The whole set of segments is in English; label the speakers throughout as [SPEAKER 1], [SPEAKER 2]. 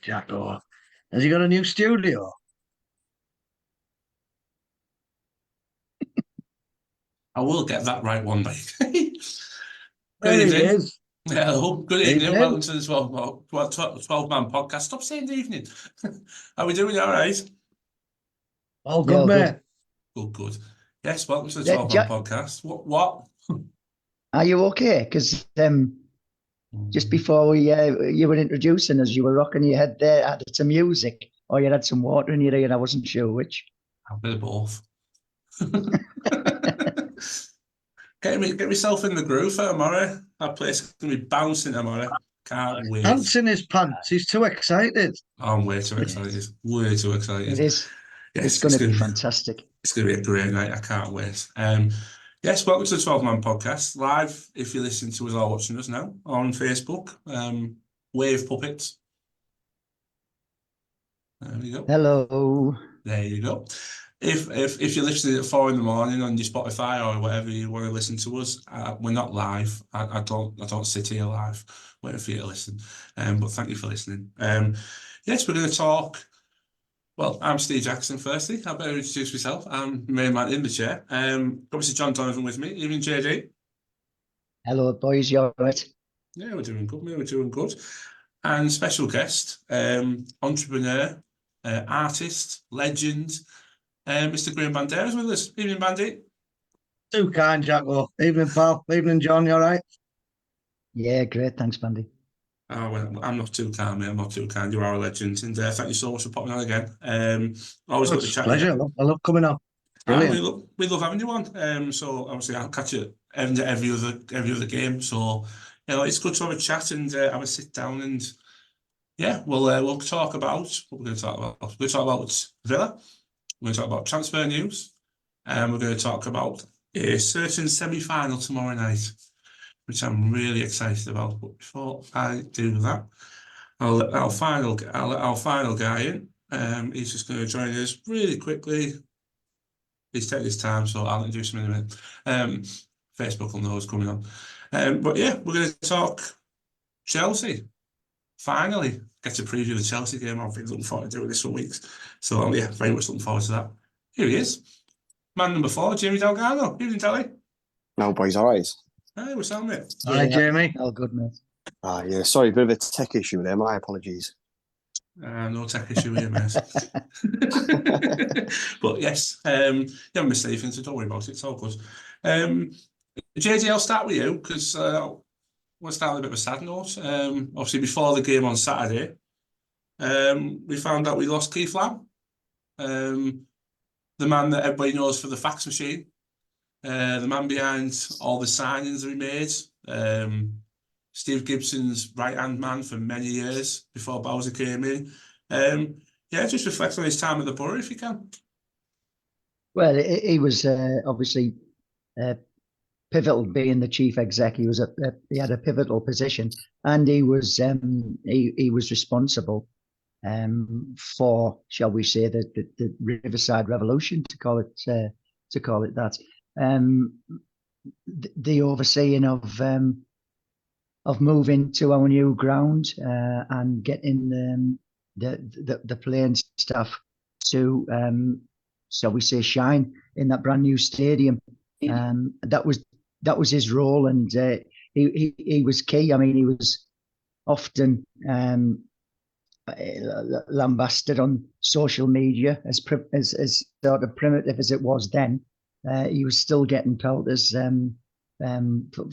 [SPEAKER 1] Jacko. Has he got a new studio?
[SPEAKER 2] I will get that right one day. Good
[SPEAKER 1] There he
[SPEAKER 2] evening.
[SPEAKER 1] is.
[SPEAKER 2] Hello, good evening.
[SPEAKER 1] Evening.
[SPEAKER 2] Welcome to the 12-man podcast. Stop saying evening. Are we doing all right?
[SPEAKER 1] All
[SPEAKER 3] Yeah,
[SPEAKER 1] good,
[SPEAKER 3] all good.
[SPEAKER 1] mate.
[SPEAKER 2] Good, good. Yes, welcome to the
[SPEAKER 3] Yeah,
[SPEAKER 2] 12-man podcast. What?
[SPEAKER 3] are you okay? Because just before you were introducing us, you were rocking your head there, added some music, or you had some water in your ear, and I wasn't sure which.
[SPEAKER 2] A bit of both. Get myself in the groove for tomorrow. That place is going to be bouncing tomorrow. Can't wait.
[SPEAKER 1] Pants in his pants. He's too excited.
[SPEAKER 2] I'm way too excited. Way too excited.
[SPEAKER 3] It is.
[SPEAKER 2] Yes,
[SPEAKER 3] it's going to be fantastic.
[SPEAKER 2] It's going to be a great night. I can't wait. Yes, welcome to the 12-man podcast. Live, if you're listening to us or watching us now, on Facebook. Wave Puppets. There we go.
[SPEAKER 3] Hello.
[SPEAKER 2] There you go. If you're listening at 4 a.m. on your Spotify or whatever you want to listen to us, we're not live. I don't sit here live waiting for you to listen. But thank you for listening. Yes, we're going to talk. Well, I'm Steve Jackson. Firstly, I better introduce myself. I'm the main man in the chair. Obviously, John Donovan with me. Evening, JD.
[SPEAKER 3] Hello, boys. You all right?
[SPEAKER 2] Yeah, we're doing good. We're doing good. And special guest, entrepreneur, artist, legend. Mr. Graham Banderas with us. Evening, Bandy.
[SPEAKER 1] Too kind, Jacko. Evening, pal. Evening, John. You all right?
[SPEAKER 3] Yeah, great. Thanks, Bandy.
[SPEAKER 2] Oh, well, I'm not too kind, mate. I'm not too kind. You are a legend. And thank you so much for popping on again. Always good to chat.
[SPEAKER 1] Pleasure. I love coming on. Brilliant.
[SPEAKER 2] We love having you on. So obviously I'll catch you every other game. So it's good to have a chat and have a sit down and we'll talk about what we're going to talk about. We're going to talk about Villa. We're going to talk about transfer news, and we're going to talk about a certain semi-final tomorrow night, which I'm really excited about. But before I do that, I'll let our final guy in. He's just going to join us really quickly. He's taking his time, so I'll introduce him in a minute. Facebook will know what's coming on. But yeah, we're going to talk Chelsea. Finally, get to preview the Chelsea game. I've been looking forward to doing this for weeks. So yeah, very much looking forward to that. Here he is. Man number 4, Jamie Delgado. Evening, Telly.
[SPEAKER 4] No, boys, all right.
[SPEAKER 2] Hey, what's up, mate?
[SPEAKER 1] Hi, Jamie.
[SPEAKER 3] All good, mate.
[SPEAKER 4] Yeah, sorry, a bit of a tech issue there. My apologies.
[SPEAKER 2] No tech issue here, mate. But yes, you haven't missed anything, so don't worry about it. It's all good. JJ, I'll start with you because we'll start with a bit of a sad note. Obviously, before the game on Saturday, we found out we lost Keith Lamb, the man that everybody knows for the fax machine, the man behind all the signings that we made, Steve Gibson's right-hand man for many years before Bowser came in. Just reflect on his time at the Borough if you can.
[SPEAKER 3] Well, he was obviously pivotal, being the chief exec. He had a pivotal position, and he was responsible for, shall we say, the Riverside Revolution, to call it that. The overseeing of moving to our new ground and getting the playing staff to shall we say shine in that brand new stadium. That was his role, and he was key. I mean, he was often lambasted on social media as sort of primitive as it was then. He was still getting pelters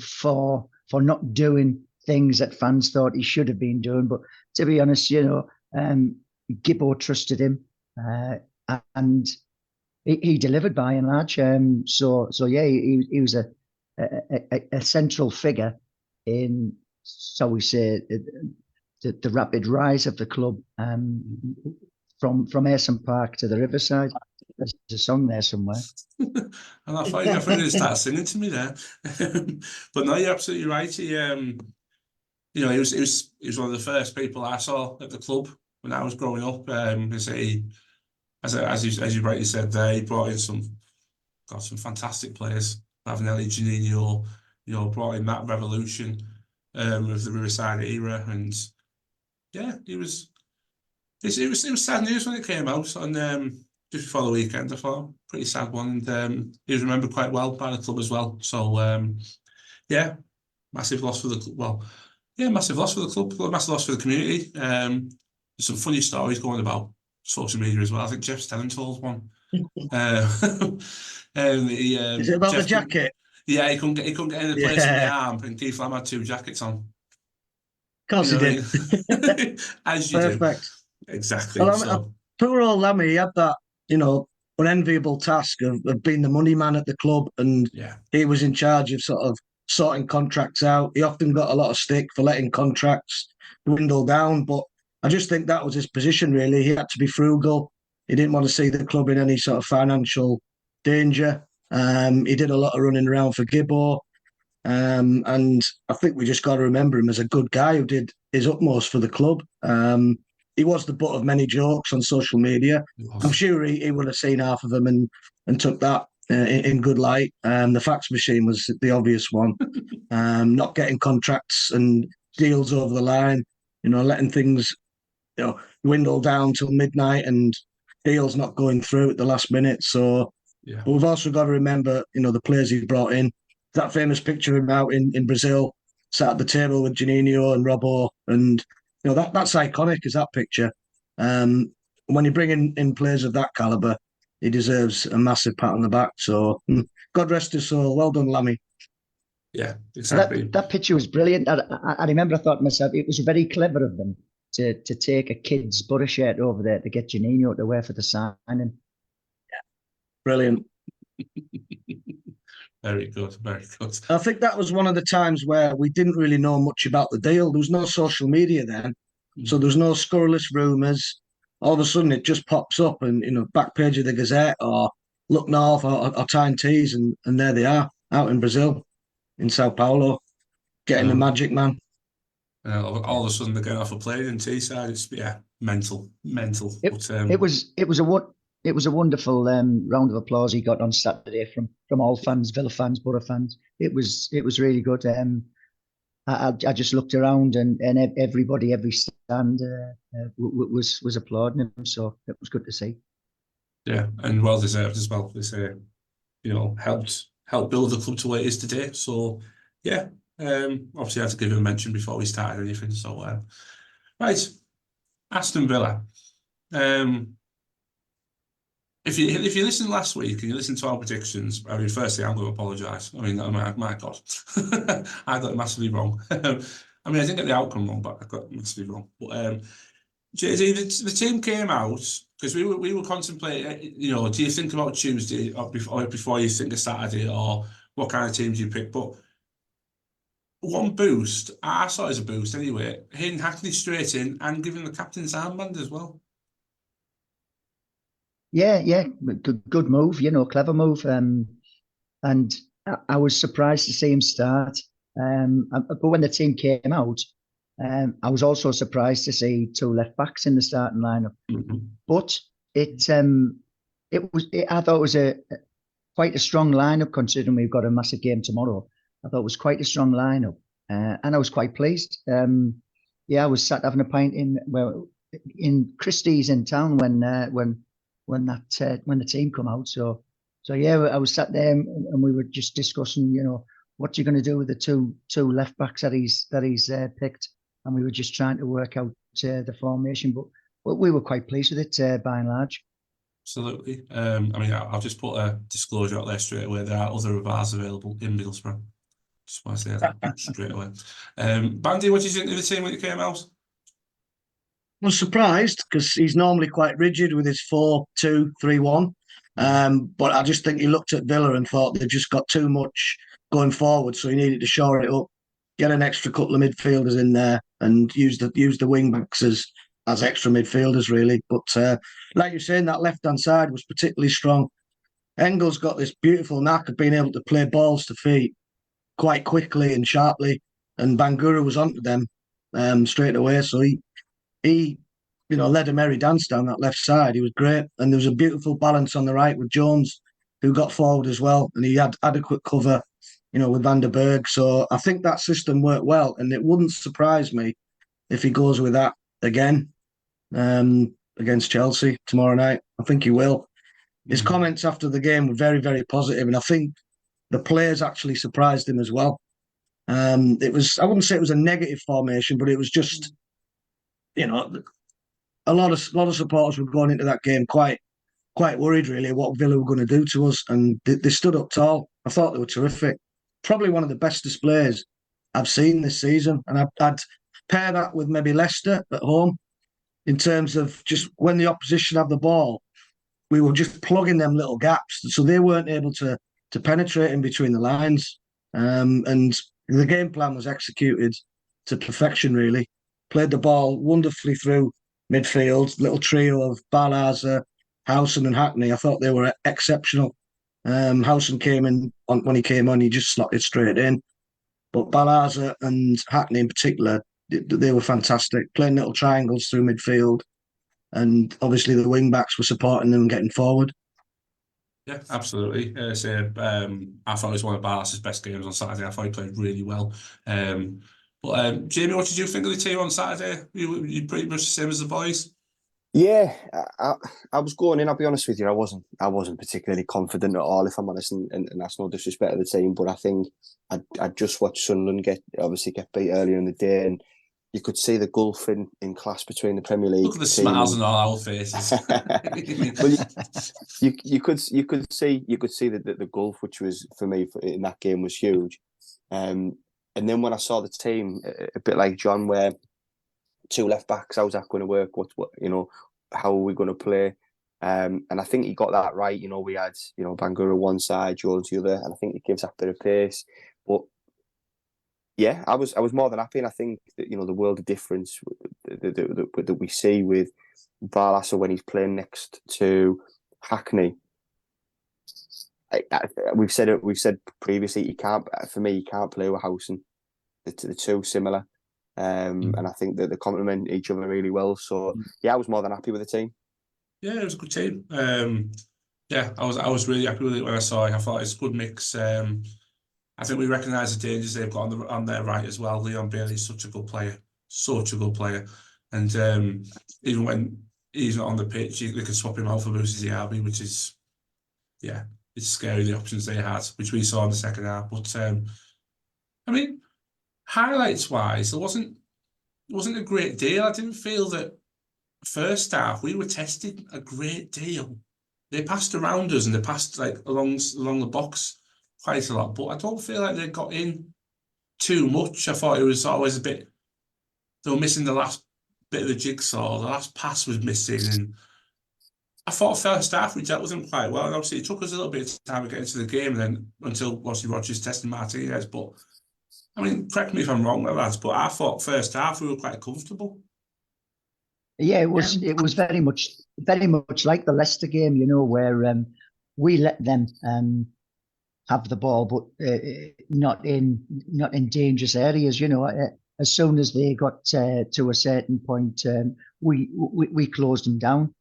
[SPEAKER 3] for not doing things that fans thought he should have been doing. But to be honest, Gibbo trusted him, and he delivered by and large. So yeah, he was a central figure in, shall we say, the rapid rise of the club, from Ayson Park to the Riverside. There's a song there somewhere.
[SPEAKER 2] And I thought you were going to start singing to me there. But no, you're absolutely right. He was one of the first people I saw at the club when I was growing up. As you rightly said there, he brought in some fantastic players. Ravanelli, Janino, brought in that revolution of the Riverside era, and yeah, he was it was sad news when it came out on just before the weekend. I thought pretty sad one, and he was remembered quite well by the club as well. So yeah, massive loss for the club. Well, yeah, massive loss for the club, massive loss for the community. There's some funny stories going about social media as well. I think Jeff Stelling told one.
[SPEAKER 1] Is it about the jacket?
[SPEAKER 2] Yeah, he couldn't get any place in the
[SPEAKER 1] Yeah.
[SPEAKER 2] arm, and Keith Lamb had 2 jackets on.
[SPEAKER 1] Of course
[SPEAKER 2] You
[SPEAKER 1] he
[SPEAKER 2] know
[SPEAKER 1] did.
[SPEAKER 2] what I mean? As you
[SPEAKER 1] Perfect.
[SPEAKER 2] do. Exactly.
[SPEAKER 1] Well,
[SPEAKER 2] So
[SPEAKER 1] poor old Lammy, he had that, unenviable task of being the money man at the club, and
[SPEAKER 2] yeah,
[SPEAKER 1] he was in charge of sort of sorting contracts out. He often got a lot of stick for letting contracts dwindle down, but I just think that was his position, really. He had to be frugal. He didn't want to see the club in any sort of financial danger. He did a lot of running around for Gibbo. And I think we just got to remember him as a good guy who did his utmost for the club. He was the butt of many jokes on social media. I'm sure he would have seen half of them and took that in good light. The fax machine was the obvious one. Not getting contracts and deals over the line, letting things, dwindle down till midnight and deals not going through at the last minute. So,
[SPEAKER 2] yeah.
[SPEAKER 1] but we've also got to remember, the players he brought in. That famous picture of him out in Brazil, sat at the table with Juninho and Robbo, and that's iconic as that picture. When you bring in players of that caliber, he deserves a massive pat on the back. So God rest his soul. Well done, Lammy.
[SPEAKER 2] Yeah, exactly.
[SPEAKER 3] That picture was brilliant. I remember I thought to myself, it was very clever of them to take a kid's Borough shirt over there to get Juninho to wear for the signing.
[SPEAKER 1] Yeah, brilliant.
[SPEAKER 2] Very good, very good.
[SPEAKER 1] I think that was one of the times where we didn't really know much about the deal. There was no social media then, so there was no scurrilous rumours. All of a sudden, it just pops up, and back page of the Gazette or Look North or Time Tees, and there they are out in Brazil, in Sao Paulo, getting the Magic Man.
[SPEAKER 2] All of a sudden, they're getting off a plane in Teesside. It's mental.
[SPEAKER 3] It was a wonderful round of applause he got on Saturday from all fans, Villa fans, Borough fans. It was really good. I just looked around and everybody, every stand was applauding him. So it was good to see.
[SPEAKER 2] Yeah, and well deserved as well. This helped build the club to where it is today. So yeah, obviously I had to give him a mention before we started anything. So right, Aston Villa. If you listened last week and you listened to our predictions, I mean, firstly, I'm going to apologise. I mean, my God, I got it massively wrong. I mean, I didn't get the outcome wrong, but I got it massively wrong. But JZ, the team came out because we were contemplating. Do you think about Tuesday or before you think of Saturday, or what kind of teams you pick? But one boost, I saw it as a boost anyway. Hitting Hackney straight in and giving the captain's armband as well.
[SPEAKER 3] Yeah, good move, clever move. And I was surprised to see him start. But when the team came out, I was also surprised to see 2 left backs in the starting lineup.
[SPEAKER 2] Mm-hmm.
[SPEAKER 3] But I thought it was quite a strong lineup considering we've got a massive game tomorrow. I thought it was quite a strong lineup, and I was quite pleased. I was sat having a pint in Christie's in town when the team come out. So yeah, I was sat there and we were just discussing, what you're going to do with the two left backs that he's picked, and we were just trying to work out the formation. But we were quite pleased with it by and large.
[SPEAKER 2] Absolutely. I mean, I'll just put a disclosure out there straight away. There are other of ours available in Middlesbrough. Just want to say that straight away. Bandy, what do you think of the team when it came out?
[SPEAKER 1] I was surprised because he's normally quite rigid with his 4-2-3-1. But I just think he looked at Villa and thought they just got too much going forward, so he needed to shore it up, get an extra couple of midfielders in there, and use the wing backs as extra midfielders, really. But like you're saying, that left-hand side was particularly strong. Engel's got this beautiful knack of being able to play balls to feet quite quickly and sharply, and Bangura was onto them straight away. So he led a merry dance down that left side. He was great, and there was a beautiful balance on the right with Jones, who got forward as well, and he had adequate cover, with Van der Berg. So I think that system worked well, and it wouldn't surprise me if he goes with that again. against Chelsea tomorrow night. I think he will. His
[SPEAKER 2] Mm.
[SPEAKER 1] comments after the game were very, very positive, and I think the players actually surprised him as well. It was, I wouldn't say it was a negative formation, but it was just, you know, a lot of supporters were going into that game quite worried really what Villa were going to do to us, and they stood up tall. I thought they were terrific. Probably one of the best displays I've seen this season, and I'd pair that with maybe Leicester at home in terms of just when the opposition had the ball, we were just plugging them little gaps, so they weren't able to penetrate in between the lines. And the game plan was executed to perfection. Really, played the ball wonderfully through midfield. Little trio of Balaza, Howson, and Hackney. I thought they were exceptional. Howson came in when he came on, he just slotted it straight in. But Balaza and Hackney in particular, they were fantastic, playing little triangles through midfield. And obviously the wing backs were supporting them getting forward.
[SPEAKER 2] Yeah, absolutely. I thought it was one of Barlas's best games on Saturday. I thought he played really well. Jamie, what did you think of the team on Saturday? You pretty much the same as the boys?
[SPEAKER 4] Yeah, I was going in. I'll be honest with you, I wasn't particularly confident at all, if I'm honest, and that's no disrespect to the team. But I think I just watched Sunderland get beat earlier in the day, and you could see the gulf in class between the Premier League.
[SPEAKER 2] Look at the smiles on all our faces.
[SPEAKER 4] Well, you could see that the gulf, which was for me in that game, was huge. And then when I saw the team, a bit like John, where two left backs, how's that going to work? What how are we going to play? And I think he got that right. We had Bangura one side, Jones the other, and I think it gives that bit of pace. But yeah, I was more than happy, and I think that the world of difference that we see with Barlas when he's playing next to Hackney. We've said previously, he can't play with Howson. The two similar. And I think that they complement each other really well. So yeah, I was more than happy with the team.
[SPEAKER 2] Yeah, it was a good team. Yeah, I was really happy with it when I saw it. I thought it's a good mix. I think we recognise the dangers they've got on their right as well. Leon Bailey's such a good player, and even when he's not on the pitch, they can swap him out for Moussa Diaby, which is it's scary, the options they had, which we saw in the second half. But I mean, highlights wise, it wasn't a great deal. I didn't feel that first half we were tested a great deal. They passed around us and they passed like along the box quite a lot, but I don't feel like they got in too much. I thought it was always a bit, they were missing the last bit of the jigsaw. The last pass was missing, and I thought first half we dealt with them quite well. And obviously it took us a little bit of time to get into the game, and then until obviously Rodgers tested Martinez. But I mean, correct me if I'm wrong, lads, but I thought first half we were quite comfortable.
[SPEAKER 3] Yeah, it was very much like the Leicester game, where we let them have the ball, but not in dangerous areas. As soon as they got to a certain point, we closed them down.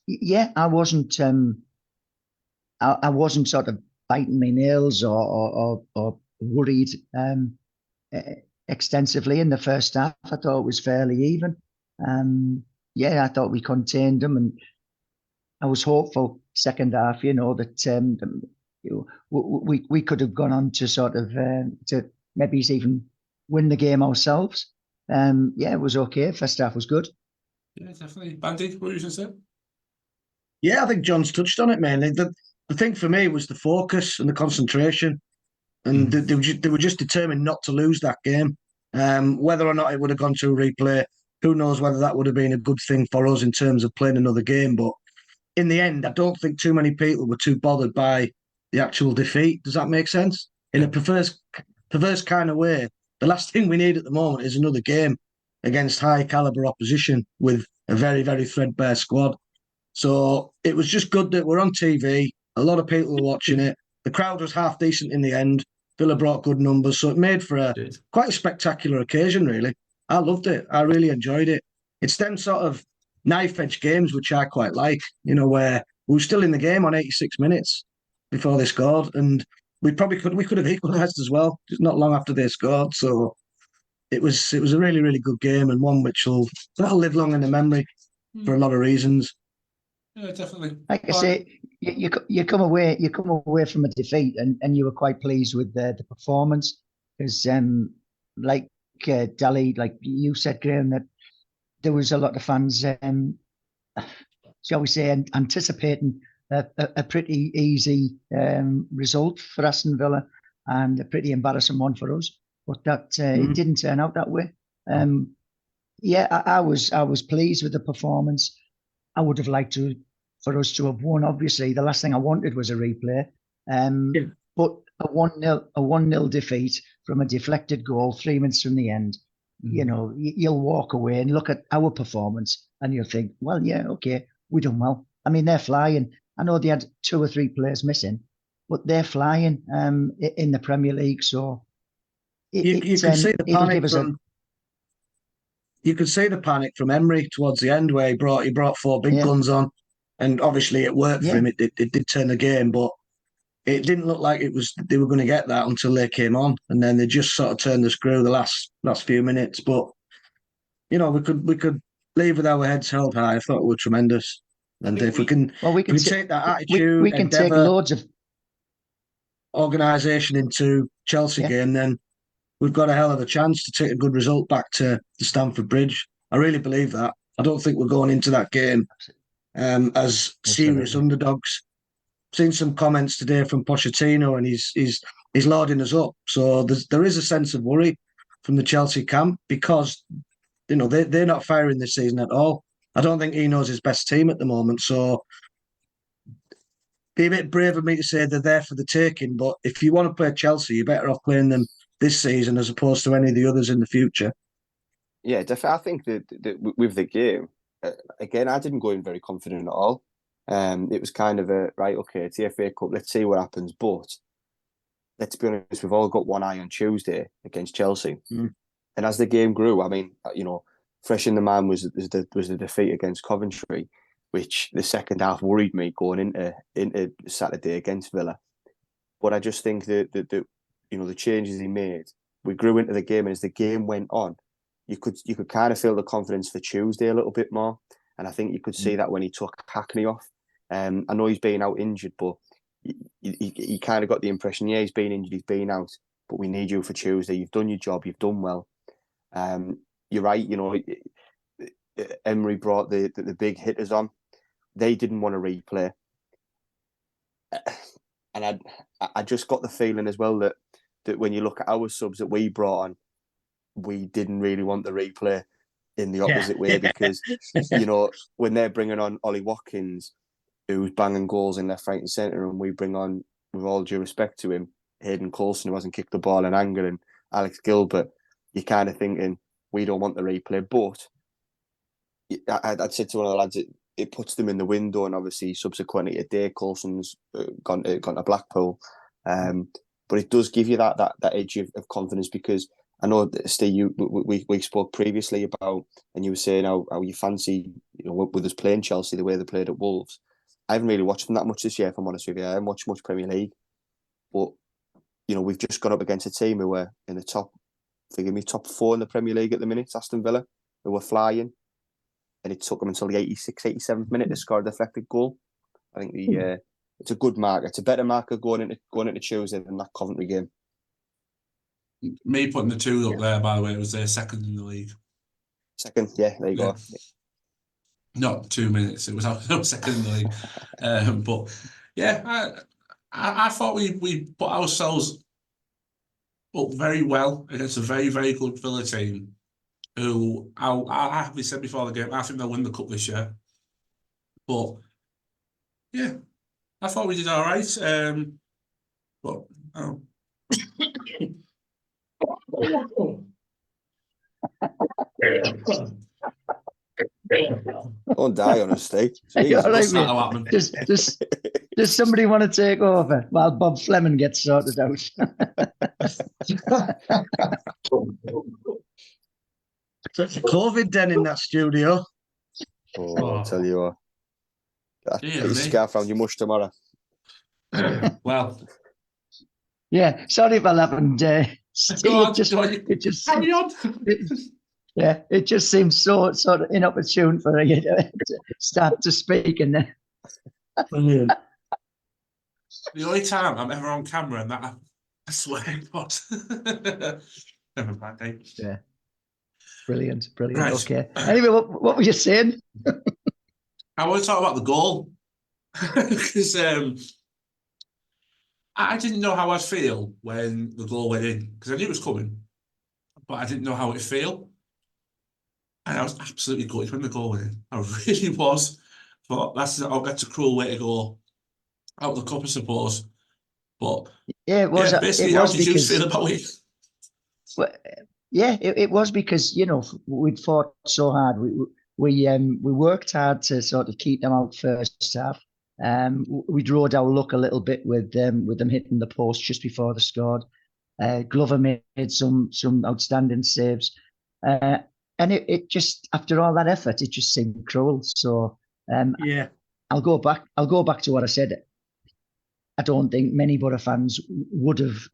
[SPEAKER 3] Yeah, I wasn't sort of biting my nails or worried extensively in the first half. I thought it was fairly even. Yeah, I thought we contained them, and I was hopeful second half. That we could have gone on to sort of to maybe even win the game ourselves. Yeah, it was okay. First half was good.
[SPEAKER 2] Yeah, definitely. Bandy, what were you going to say?
[SPEAKER 1] Yeah, I think John's touched on it mainly. The thing for me was the focus and the concentration, and they were just determined not to lose that game. Whether or not it would have gone to a replay, who knows whether that would have been a good thing for us in terms of playing another game. But in the end, I don't think too many people were too bothered by the actual defeat. Does that make sense? In a perverse kind of way, the last thing we need at the moment is another game against high caliber opposition with a very, very threadbare squad. So it was just good that we're on TV. A lot of people were watching it. The crowd was half decent in the end. Villa brought good numbers, so it made for quite a spectacular occasion, really. I loved it. I really enjoyed it. It's them sort of knife-edge games which I quite like, where we were still in the game on 86 minutes before they scored, and we could have equalised as well, just not long after they scored. So it was a really, really good game, and one which that'll live long in the memory for a lot of reasons.
[SPEAKER 2] Yeah, definitely.
[SPEAKER 3] Like I say, you come away from a defeat, and you were quite pleased with the performance, because like Dali, like you said, Graham, that there was a lot of fans, shall we say, anticipating a pretty easy result for Aston Villa and a pretty embarrassing one for us. But that it didn't turn out that way. Yeah, I was pleased with the performance. I would have liked for us to have won. Obviously, the last thing I wanted was a replay. But a 1-0 defeat from a deflected goal 3 minutes from the end, you know, you'll walk away and look at our performance and you'll think, well, yeah, okay, we done well. I mean, they're flying. I know they had 2 or 3 players missing, but they're flying in the Premier League. So
[SPEAKER 1] you could see the panic from. You could see the panic from Emery towards the end, where he brought 4 big guns on, and obviously it worked for him. It did turn the game, but it didn't look like they were going to get that until they came on, and then they just sort of turned the screw the last few minutes. But you know, we could leave with our heads held high. I thought we were tremendous, and if we can take that attitude,
[SPEAKER 3] we can take loads of
[SPEAKER 1] organisation into Chelsea game, then we've got a hell of a chance to take a good result back to Stamford Bridge. I really believe that. I don't think we're going into that game as serious underdogs. Seen some comments today from Pochettino, and he's lauding us up. So there is a sense of worry from the Chelsea camp, because you know they're not firing this season at all. I don't think he knows his best team at the moment. So be a bit brave of me to say they're there for the taking. But if you want to play Chelsea, you're better off playing them this season as opposed to any of the others in the future.
[SPEAKER 4] Yeah, definitely. I think that with the game, again, I didn't go in very confident at all. It was kind of right, okay, it's the FA Cup, let's see what happens. But let's be honest, we've all got one eye on Tuesday against Chelsea. And as the game grew, I mean, you know, fresh in the mind was the defeat against Coventry, which the second half worried me going into Saturday against Villa. But I just think that you know, the changes he made, we grew into the game, and as the game went on, you could kind of feel the confidence for Tuesday a little bit more. And I think you could see that when he took Hackney off. I know he's been out injured, but he kind of got the impression, yeah, he's been injured, he's been out, but we need you for Tuesday. You've done your job, you've done well. You're right, you know, Emery brought the big hitters on. They didn't want to replay. And I just got the feeling as well that when you look at our subs that we brought on, we didn't really want the replay in the opposite way, because, you know, when they're bringing on Ollie Watkins, who's banging goals in left, right and centre, and we bring on, with all due respect to him, Hayden Coulson, who hasn't kicked the ball in anger, and Alex Gilbert, you're kind of thinking, we don't want the replay. But I'd said to one of the lads, it puts them in the window, and obviously subsequently today, Coulson's gone to Blackpool. But it does give you that edge of confidence, because I know, Steve, we spoke previously about, and you were saying how you fancy, you know, with us playing Chelsea the way they played at Wolves. I haven't really watched them that much this year, if I'm honest with you. I haven't watched much Premier League, but you know, we've just gone up against a team who were in the top 4 in the Premier League at the minute, Aston Villa, who were flying, and it took them until the 86th, 87th minute to score a deflected goal. I think it's a good marker. It's a better marker going into Tuesday than that Coventry game.
[SPEAKER 2] Me putting the 2 up there, by the way, it was their second in the league.
[SPEAKER 4] Second, yeah, there you go.
[SPEAKER 2] Not 2 minutes, it was our second in the league. But yeah, I thought we put ourselves up very well against a very, very good Villa team, who I have said before the game, I think they'll win the cup this year. But yeah, I thought we did all right. But
[SPEAKER 4] Don't die on a steak.
[SPEAKER 3] Right, does somebody want to take over while Bob Fleming gets sorted out?
[SPEAKER 1] It's a COVID den in that studio.
[SPEAKER 4] I'll tell you what. Put your scarf around your mush tomorrow.
[SPEAKER 2] Well,
[SPEAKER 3] yeah, sorry if I happened
[SPEAKER 2] Go on,
[SPEAKER 3] it just,
[SPEAKER 2] go on,
[SPEAKER 3] it just,
[SPEAKER 2] carry on.
[SPEAKER 3] yeah, it just seems so sort of inopportune for you to start to speak, and then
[SPEAKER 1] Brilliant.
[SPEAKER 2] The only time I'm ever on camera and that I swear to God. Never mind, eh?
[SPEAKER 3] yeah, brilliant.
[SPEAKER 2] Right.
[SPEAKER 3] Okay. Anyway, what were you saying?
[SPEAKER 2] I want to talk about the goal because I didn't know how I'd feel when the goal went in because I knew it was coming, but I didn't know how it'd feel. And I was absolutely gutted when the goal went in. I really was. But that's a cruel way to go out the cup, I suppose. But
[SPEAKER 3] Yeah, it was.
[SPEAKER 2] yeah,
[SPEAKER 3] It
[SPEAKER 2] basically, how
[SPEAKER 3] was
[SPEAKER 2] did you
[SPEAKER 3] because,
[SPEAKER 2] feel about it?
[SPEAKER 3] well, yeah, it was because we'd fought so hard. We worked hard to sort of keep them out first half. We drawed our luck a little bit with them hitting the post just before they scored. Glover made some outstanding saves, and it just, after all that effort, it just seemed cruel. So
[SPEAKER 1] Yeah.
[SPEAKER 3] I'll go back to what I said. I don't think many Borough fans would have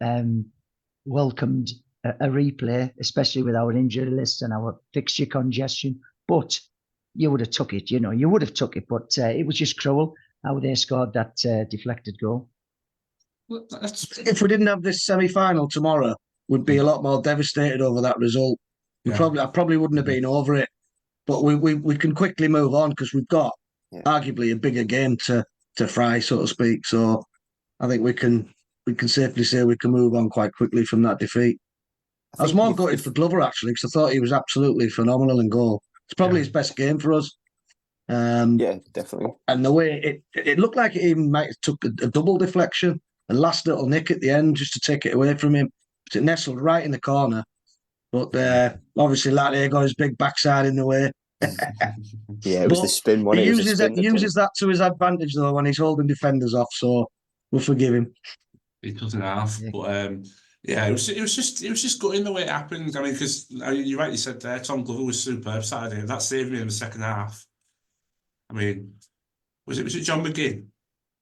[SPEAKER 3] welcomed a replay, especially with our injury list and our fixture congestion. But you would have took it, you would have took it. But it was just cruel how they scored that deflected goal.
[SPEAKER 2] Well,
[SPEAKER 1] If we didn't have this semi-final tomorrow, we'd be a lot more devastated over that result. I probably wouldn't have been over it, but we can quickly move on because we've got arguably a bigger game to fry, so to speak. So I think we can safely say we can move on quite quickly from that defeat. I was more gutted for Glover actually because I thought he was absolutely phenomenal in goal. It's probably his best game for us.
[SPEAKER 4] Yeah, definitely.
[SPEAKER 1] And the way it looked like it even might have took a double deflection, a last little nick at the end just to take it away from him. It nestled right in the corner. But obviously Latte got his big backside in the way.
[SPEAKER 4] Yeah, it was the spin one.
[SPEAKER 1] He
[SPEAKER 4] It was
[SPEAKER 1] uses
[SPEAKER 4] the spin
[SPEAKER 1] uses that to his advantage though when he's holding defenders off, so we'll forgive him.
[SPEAKER 2] He doesn't have, but yeah, it was just gutting the way it happened. I mean, because you rightly said there, Tom Glover was superb Saturday. That saved me in the second half. I mean, was it John McGinn?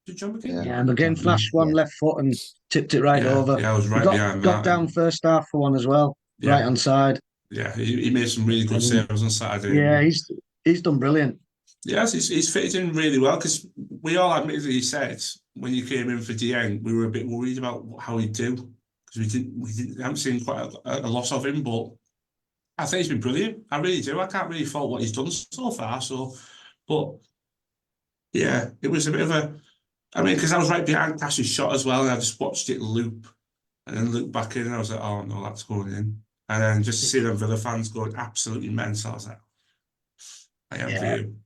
[SPEAKER 2] Was it John McGinn?
[SPEAKER 1] Yeah, and again, flashed one left foot and tipped it right over.
[SPEAKER 2] Yeah, I was right behind
[SPEAKER 1] got
[SPEAKER 2] that.
[SPEAKER 1] down first half for one as well, right hand side.
[SPEAKER 2] Yeah, he made some really good saves on Saturday.
[SPEAKER 1] Yeah, he's done brilliant.
[SPEAKER 2] Yes, he's fitted in really well because we all admittedly said when you came in for Dieng, we were a bit worried about how he'd do because we haven't seen quite a lot of him, but I think he's been brilliant. I really do. I can't really fault what he's done so far. So, but yeah, it was a bit of a. I mean, because I was right behind Cash's shot as well, and I just watched it loop and then loop back in, and I was like, oh no, that's going in. And then just to see them Villa fans going absolutely mental, I was like, I am for you.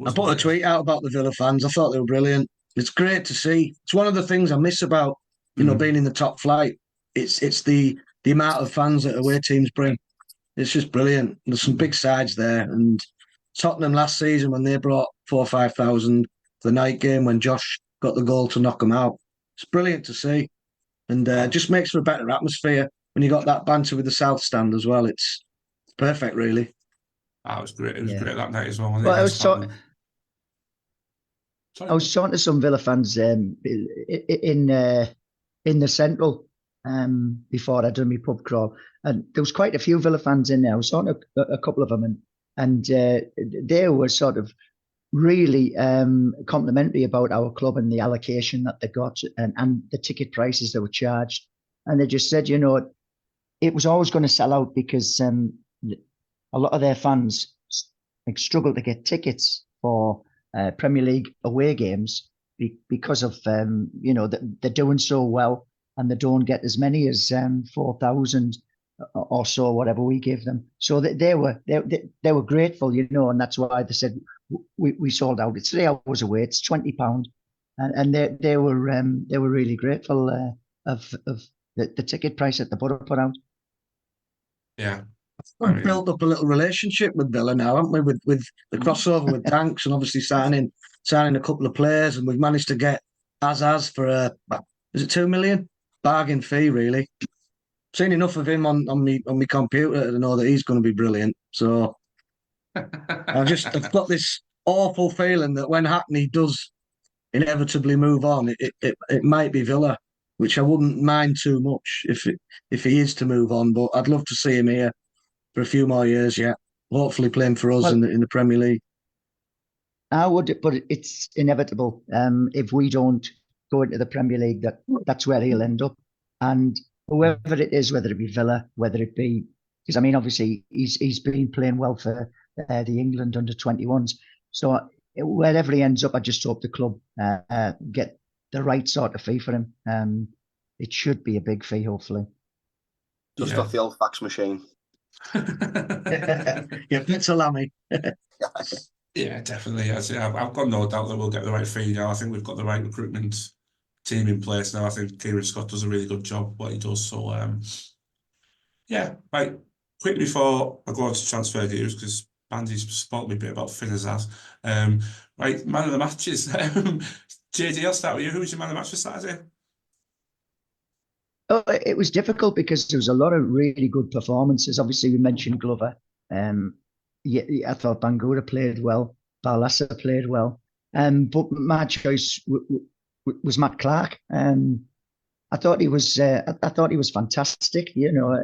[SPEAKER 1] I put a tweet out about the Villa fans. I thought they were brilliant. It's great to see. It's one of the things I miss about being in the top flight. It's the amount of fans that away teams bring. It's just brilliant. There's some big sides there, and Tottenham last season when they brought 4,000 or 5,000 the night game when Josh got the goal to knock them out. It's brilliant to see, and just makes for a better atmosphere when you got that banter with the South Stand as well. It's perfect, really.
[SPEAKER 2] It was great. It was great that night as well.
[SPEAKER 3] Well, I was talking to some Villa fans in the Central before I done my pub crawl, and there was quite a few Villa fans in there. I was talking to a couple of them, and they were sort of really complimentary about our club and the allocation that they got and the ticket prices that were charged. And they just said, it was always going to sell out because a lot of their fans struggle to get tickets for Premier League away games because of they're doing so well and they don't get as many as 4,000 or so, whatever we give them. So they were grateful, and that's why they said we sold out. It's 3 hours away. It's £20, and they were really grateful of the ticket price that they put out.
[SPEAKER 2] Yeah.
[SPEAKER 1] We've built up a little relationship with Villa now, haven't we? With the crossover with Danks and obviously signing a couple of players, and we've managed to get Azaz for is it 2 million bargain fee? Really, seen enough of him on my computer to know that he's going to be brilliant. So I've got this awful feeling that when Hackney does inevitably move on, it might be Villa. which I wouldn't mind too much if he is to move on. But I'd love to see him here for a few more years yet. Hopefully playing for us
[SPEAKER 3] Well,
[SPEAKER 1] in the Premier League.
[SPEAKER 3] I would, but it's inevitable. If we don't go into the Premier League, that's where he'll end up. And whoever it is, whether it be Villa, whether it be, because I mean, obviously he's been playing well for the England under-21s. So wherever he ends up, I just hope the club get the right sort of fee for him. It should be a big fee, hopefully.
[SPEAKER 4] Just
[SPEAKER 2] Yeah.
[SPEAKER 4] off the old fax machine.
[SPEAKER 1] Yeah, bit salami.
[SPEAKER 2] Yeah, definitely. I've got no doubt that we'll get the right fee now. I think we've got the right recruitment team in place now. I think Kieran Scott does a really good job what he does. So, yeah, right. Quickly before I go on to transfer deals, because Bandy's spoke me a bit about Finn Azaz. Right, man of the matches. JD, I'll start with you. Who was your man of the match for Saturday?
[SPEAKER 3] Oh, it was difficult because there was a lot of really good performances. Obviously, we mentioned Glover. Yeah, I thought Bangura played well. Barlasa played well. But my choice was Matt Clark. I thought he was. I thought he was fantastic. You know,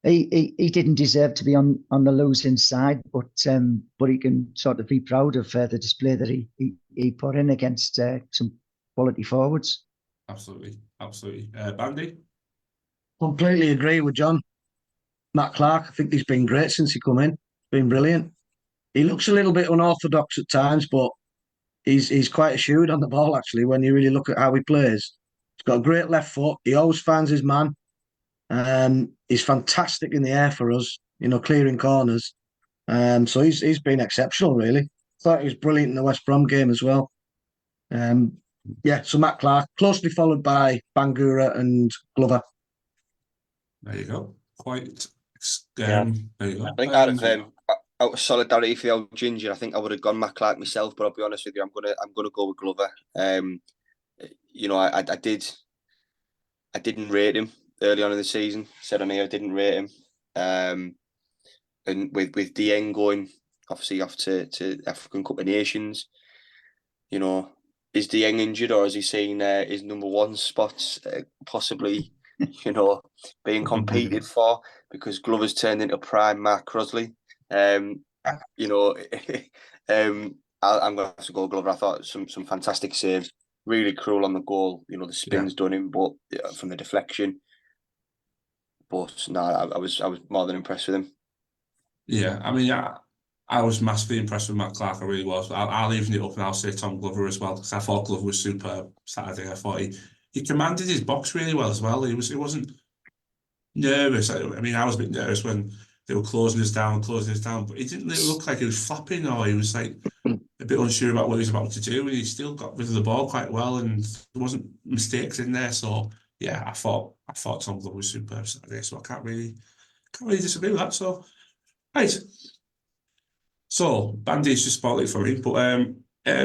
[SPEAKER 3] he didn't deserve to be on the losing side, but he can sort of be proud of the display that he put in against some quality forwards.
[SPEAKER 2] Absolutely. Bandy?
[SPEAKER 1] Completely agree with John. Matt Clark, I think he's been great since he come in. Been brilliant. He looks a little bit unorthodox at times, but he's quite assured on the ball, actually, when you really look at how he plays. He's got a great left foot. He always finds his man. He's fantastic in the air for us, clearing corners. So he's been exceptional, really. Thought he was brilliant in the West Brom game as well. So Matt Clark, closely followed by Bangura and Glover.
[SPEAKER 2] There you go.
[SPEAKER 4] Yeah.
[SPEAKER 2] There you go.
[SPEAKER 4] I think out of solidarity for the old ginger, I think I would have gone Matt Clark myself, but I'll be honest with you, I'm gonna go with Glover. I didn't rate him early on in the season. Said on here I didn't rate him. And with Dieng going obviously off to African Cup of Nations, is Dieng injured or has he seen his number one spots possibly, being competed for because Glover's turned into prime Mark Crosley. I'm going to have to go Glover. I thought some fantastic saves, really cruel on the goal. The spin's done him, but from the deflection. But no, I was more than impressed with him.
[SPEAKER 2] Yeah, I mean, I was massively impressed with Matt Clark. I really was. I'll even it up and I'll say Tom Glover as well because I thought Glover was superb Saturday. I thought he commanded his box really well as well. He wasn't nervous. I mean, I was a bit nervous when they were closing us down, but he didn't look like he was flapping or he was like a bit unsure about what he was about to do, and he still got rid of the ball quite well, and there wasn't mistakes in there. So yeah, I thought Tom Glover was superb Saturday. So I can't really disagree with that. So right. So Bandy's just spotlight for me, but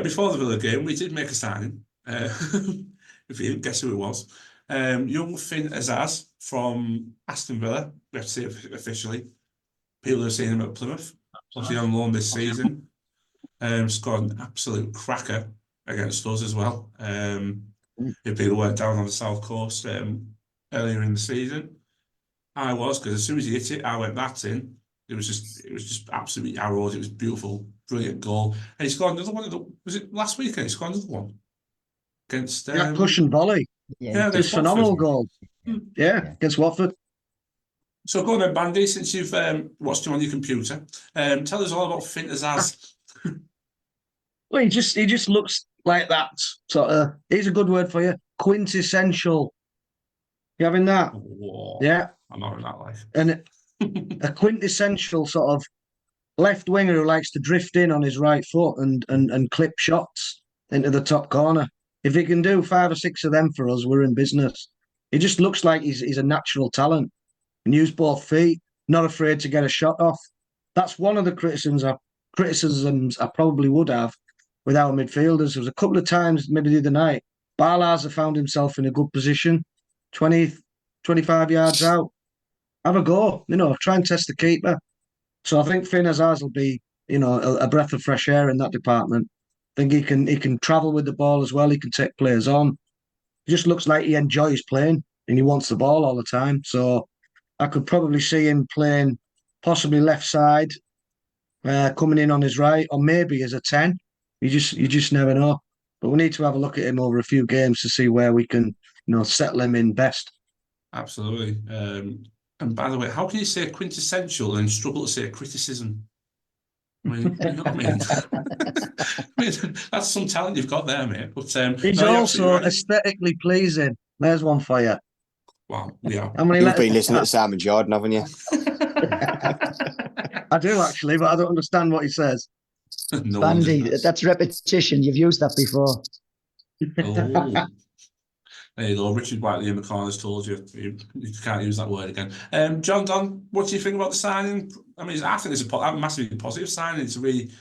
[SPEAKER 2] before the Villa game, we did make a signing. If you didn't guess who it was, young Finn Azaz from Aston Villa. We have to say it officially. People have seen him at Plymouth, obviously on loan this season. Scored an absolute cracker against us as well. If people weren't down on the south coast earlier in the season, I was because as soon as he hit it, I went that's in. It was just absolutely arrowed. It was beautiful, brilliant goal. And he scored another one. Was it last weekend? He scored another one against
[SPEAKER 1] Push and volley.
[SPEAKER 2] Yeah,
[SPEAKER 1] Just phenomenal goal. Yeah, against Watford.
[SPEAKER 2] So go on then, Bandy, since you've watched him on your computer, tell us all about Finn Azaz.
[SPEAKER 1] Well, he just looks like that sort of. Here's a good word for you: quintessential. You having that?
[SPEAKER 2] Whoa,
[SPEAKER 1] yeah,
[SPEAKER 2] I'm not in that life.
[SPEAKER 1] And a quintessential sort of left winger who likes to drift in on his right foot and clip shots into the top corner. If he can do 5 or 6 of them for us, we're in business. He just looks like he's a natural talent. Can use both feet, not afraid to get a shot off. That's one of the criticisms I probably would have with our midfielders. There was a couple of times, maybe the other night, Barlaza found himself in a good position, 20, 25 yards out. Have a go, try and test the keeper. So I think Finn Azaz will be, a breath of fresh air in that department. I think he can travel with the ball as well. He can take players on. just looks like he enjoys playing and he wants the ball all the time. So I could probably see him playing possibly left side, coming in on his right, or maybe as a 10. You just never know. But we need to have a look at him over a few games to see where we can, settle him in best.
[SPEAKER 2] Absolutely. And by the way, how can you say quintessential and struggle to say criticism? I mean, you know what I mean? I mean, that's some talent you've got there, mate. But
[SPEAKER 1] He's
[SPEAKER 2] no, you're absolutely
[SPEAKER 1] also
[SPEAKER 2] right.
[SPEAKER 1] aesthetically pleasing. There's one for you.
[SPEAKER 2] Wow, yeah.
[SPEAKER 1] How many
[SPEAKER 4] You've
[SPEAKER 1] letters?
[SPEAKER 4] been listening to Simon Jordan, haven't you?
[SPEAKER 1] I do actually, but I don't understand what he says.
[SPEAKER 2] No one
[SPEAKER 3] Bandy,
[SPEAKER 2] does.
[SPEAKER 3] that's repetition. You've used that before.
[SPEAKER 2] Oh, there you go. Richard Whiteley in the corner's told you can't use that word again. John Don, what do you think about the signing? I mean, I think it's a massively positive signing. It's really,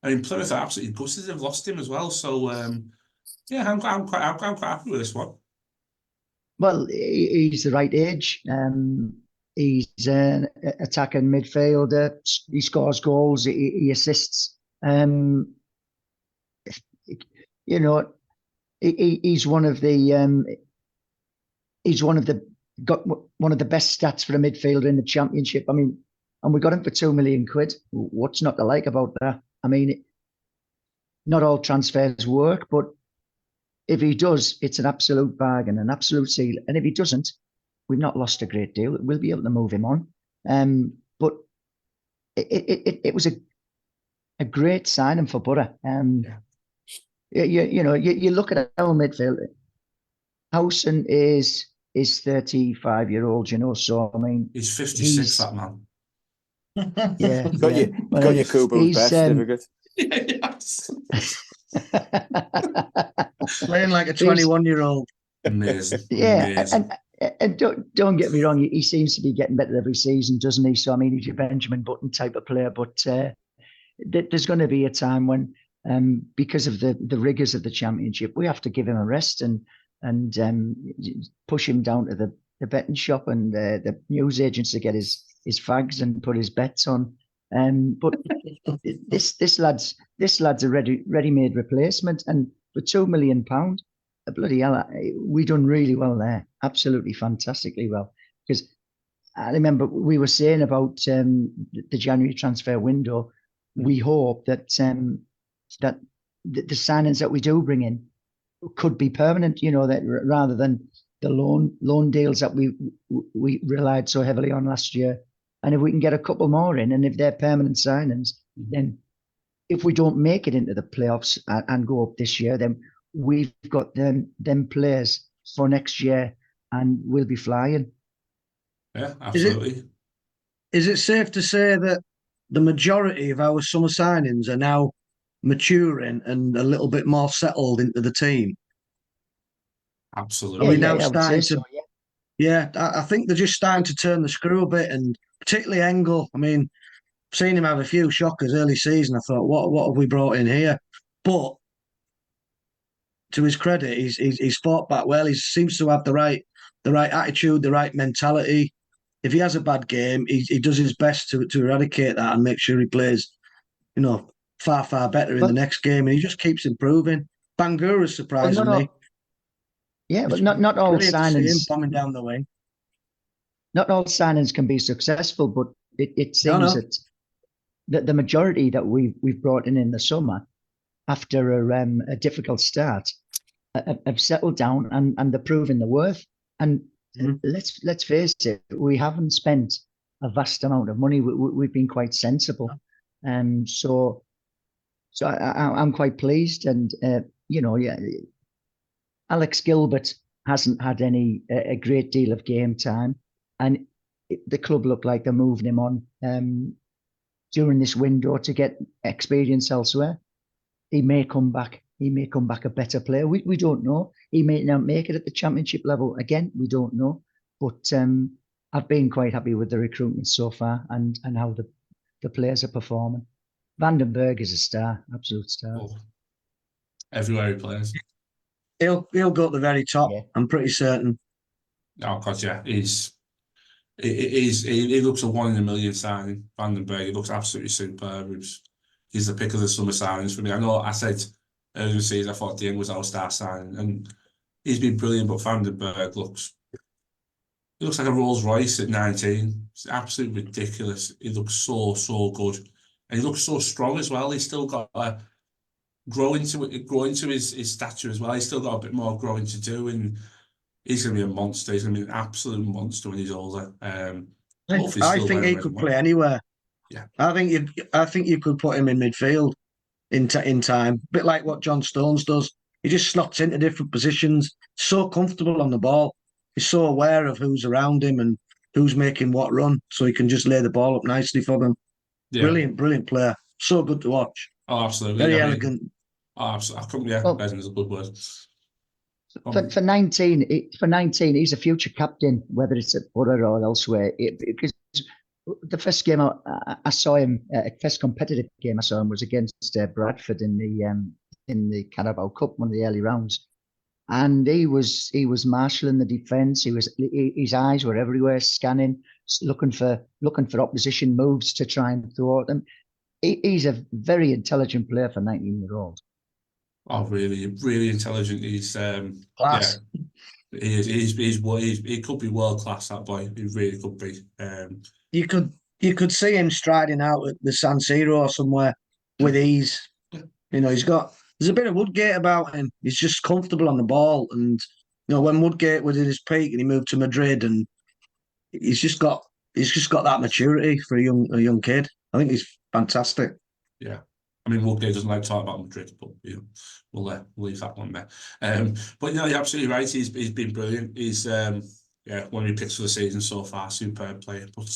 [SPEAKER 2] I mean, Plymouth are absolutely gutted. They've lost him as well. So, yeah, I'm quite happy with this one.
[SPEAKER 3] Well, he's the right age. He's an attacking midfielder. He scores goals. He assists. He's one of the got one of the best stats for a midfielder in the Championship. I mean, and we got him for £2 million. What's not to like about that? I mean, not all transfers work, but if he does, it's an absolute bargain, an absolute steal. And if he doesn't, we've not lost a great deal. We'll be able to move him on. But it was a great signing for Borough. You look at our midfield. Howson is 35-year-old, so I mean
[SPEAKER 2] he's 56, that man.
[SPEAKER 3] Yeah.
[SPEAKER 4] Got your Kubo's birth certificate.
[SPEAKER 2] Yes.
[SPEAKER 1] Playing like a 21-year-old.
[SPEAKER 2] Amazing.
[SPEAKER 3] Yeah,
[SPEAKER 2] Amazing.
[SPEAKER 3] and don't get me wrong, he seems to be getting better every season, doesn't he? So I mean, he's your Benjamin Button type of player, but there's going to be a time when, because of the rigors of the Championship, we have to give him a rest and push him down to the betting shop and the news agents to get his fags and put his bets on. But this lad's a ready-made replacement, and for £2 million, bloody hell, we done really well there, absolutely fantastically well. Because I remember we were saying about the January transfer window. We hope that that the signings that we do bring in could be permanent. That rather than the loan deals that we relied so heavily on last year. And if we can get a couple more in, and if they're permanent signings, then if we don't make it into the playoffs and go up this year, then we've got them players for next year, and we'll be flying.
[SPEAKER 2] Yeah, absolutely.
[SPEAKER 1] Is it safe to say that the majority of our summer signings are now maturing and a little bit more settled into the team?
[SPEAKER 2] Absolutely.
[SPEAKER 1] Are we now
[SPEAKER 3] I would
[SPEAKER 1] starting
[SPEAKER 3] say
[SPEAKER 1] to?
[SPEAKER 3] so, yeah.
[SPEAKER 1] Yeah, I think they're just starting to turn the screw a bit, and particularly Engel. I mean, I've seen him have a few shockers early season. I thought, what have we brought in here? But to his credit, he's fought back well. He seems to have the right attitude, the right mentality. If he has a bad game, he does his best to eradicate that and make sure he plays, far better in the next game, and he just keeps improving. Bangura, surprisingly.
[SPEAKER 3] Yeah, but not all signings.
[SPEAKER 1] To see him bombing down the wing.
[SPEAKER 3] Not all signings can be successful, but it seems that the majority that we've brought in the summer, after a difficult start, have settled down and they're proving their worth. And let's face it, we haven't spent a vast amount of money. We've been quite sensible, so I'm quite pleased. And Alex Gilbert hasn't had a great deal of game time, and the club look like they're moving him on during this window to get experience elsewhere. He may come back. He may come back a better player. We don't know. He may not make it at the Championship level again. We don't know. But I've been quite happy with the recruitment so far and how the players are performing. Vandenberg is a star, absolute star.
[SPEAKER 2] Oh. Everywhere he plays.
[SPEAKER 1] He'll go to the very top. Yeah. I'm pretty certain.
[SPEAKER 2] Oh God, yeah, he looks a 1 in a million signing. Vandenberg, he looks absolutely superb. He's the pick of the summer signings for me. I know I said earlier in the season I thought Dieng was our star signing, and he's been brilliant, but Van den Berg he looks like a Rolls Royce at 19. It's absolutely ridiculous. He looks so good. And he looks so strong as well. He's still got to grow into his stature as well. He's still got a bit more growing to do, and he's going to be a monster. He's going to be an absolute monster when he's older. Hopefully
[SPEAKER 1] I
[SPEAKER 2] still
[SPEAKER 1] think
[SPEAKER 2] very,
[SPEAKER 1] he
[SPEAKER 2] very
[SPEAKER 1] could
[SPEAKER 2] well.
[SPEAKER 1] play anywhere.
[SPEAKER 2] Yeah.
[SPEAKER 1] I think you could put him in midfield in time, a bit like what John Stones does. He just slots into different positions. So comfortable on the ball. He's so aware of who's around him and who's making what run, so he can just lay the ball up nicely for them.
[SPEAKER 2] Yeah.
[SPEAKER 1] Brilliant player. So good to watch.
[SPEAKER 2] Oh, absolutely.
[SPEAKER 1] Very
[SPEAKER 2] I mean,
[SPEAKER 1] elegant.
[SPEAKER 2] I couldn't, yeah,
[SPEAKER 3] Well,
[SPEAKER 2] legend is a good word.
[SPEAKER 3] for 19, he's a future captain, whether it's at Borough or elsewhere. Because the first game I saw him, first competitive game I saw him was against Bradford in the Carabao Cup, one of the early rounds, and he was marshalling the defence. His eyes were everywhere, scanning, looking for opposition moves to try and thwart them. He's a very intelligent player for 19-year-old.
[SPEAKER 2] Oh, really, really intelligent. He's
[SPEAKER 1] Class.
[SPEAKER 2] yeah, he could be world class. That boy, he really could be.
[SPEAKER 1] You could see him striding out at the San Siro or somewhere with ease. There's a bit of Woodgate about him. He's just comfortable on the ball, and when Woodgate was in his peak and he moved to Madrid, and he's just got that maturity for a young kid. I think he's fantastic.
[SPEAKER 2] Yeah. I mean, Woodgate doesn't like talking about Madrid, but we'll leave that one there. But you're absolutely right. He's been brilliant. He's one of my picks for the season so far. Superb player. But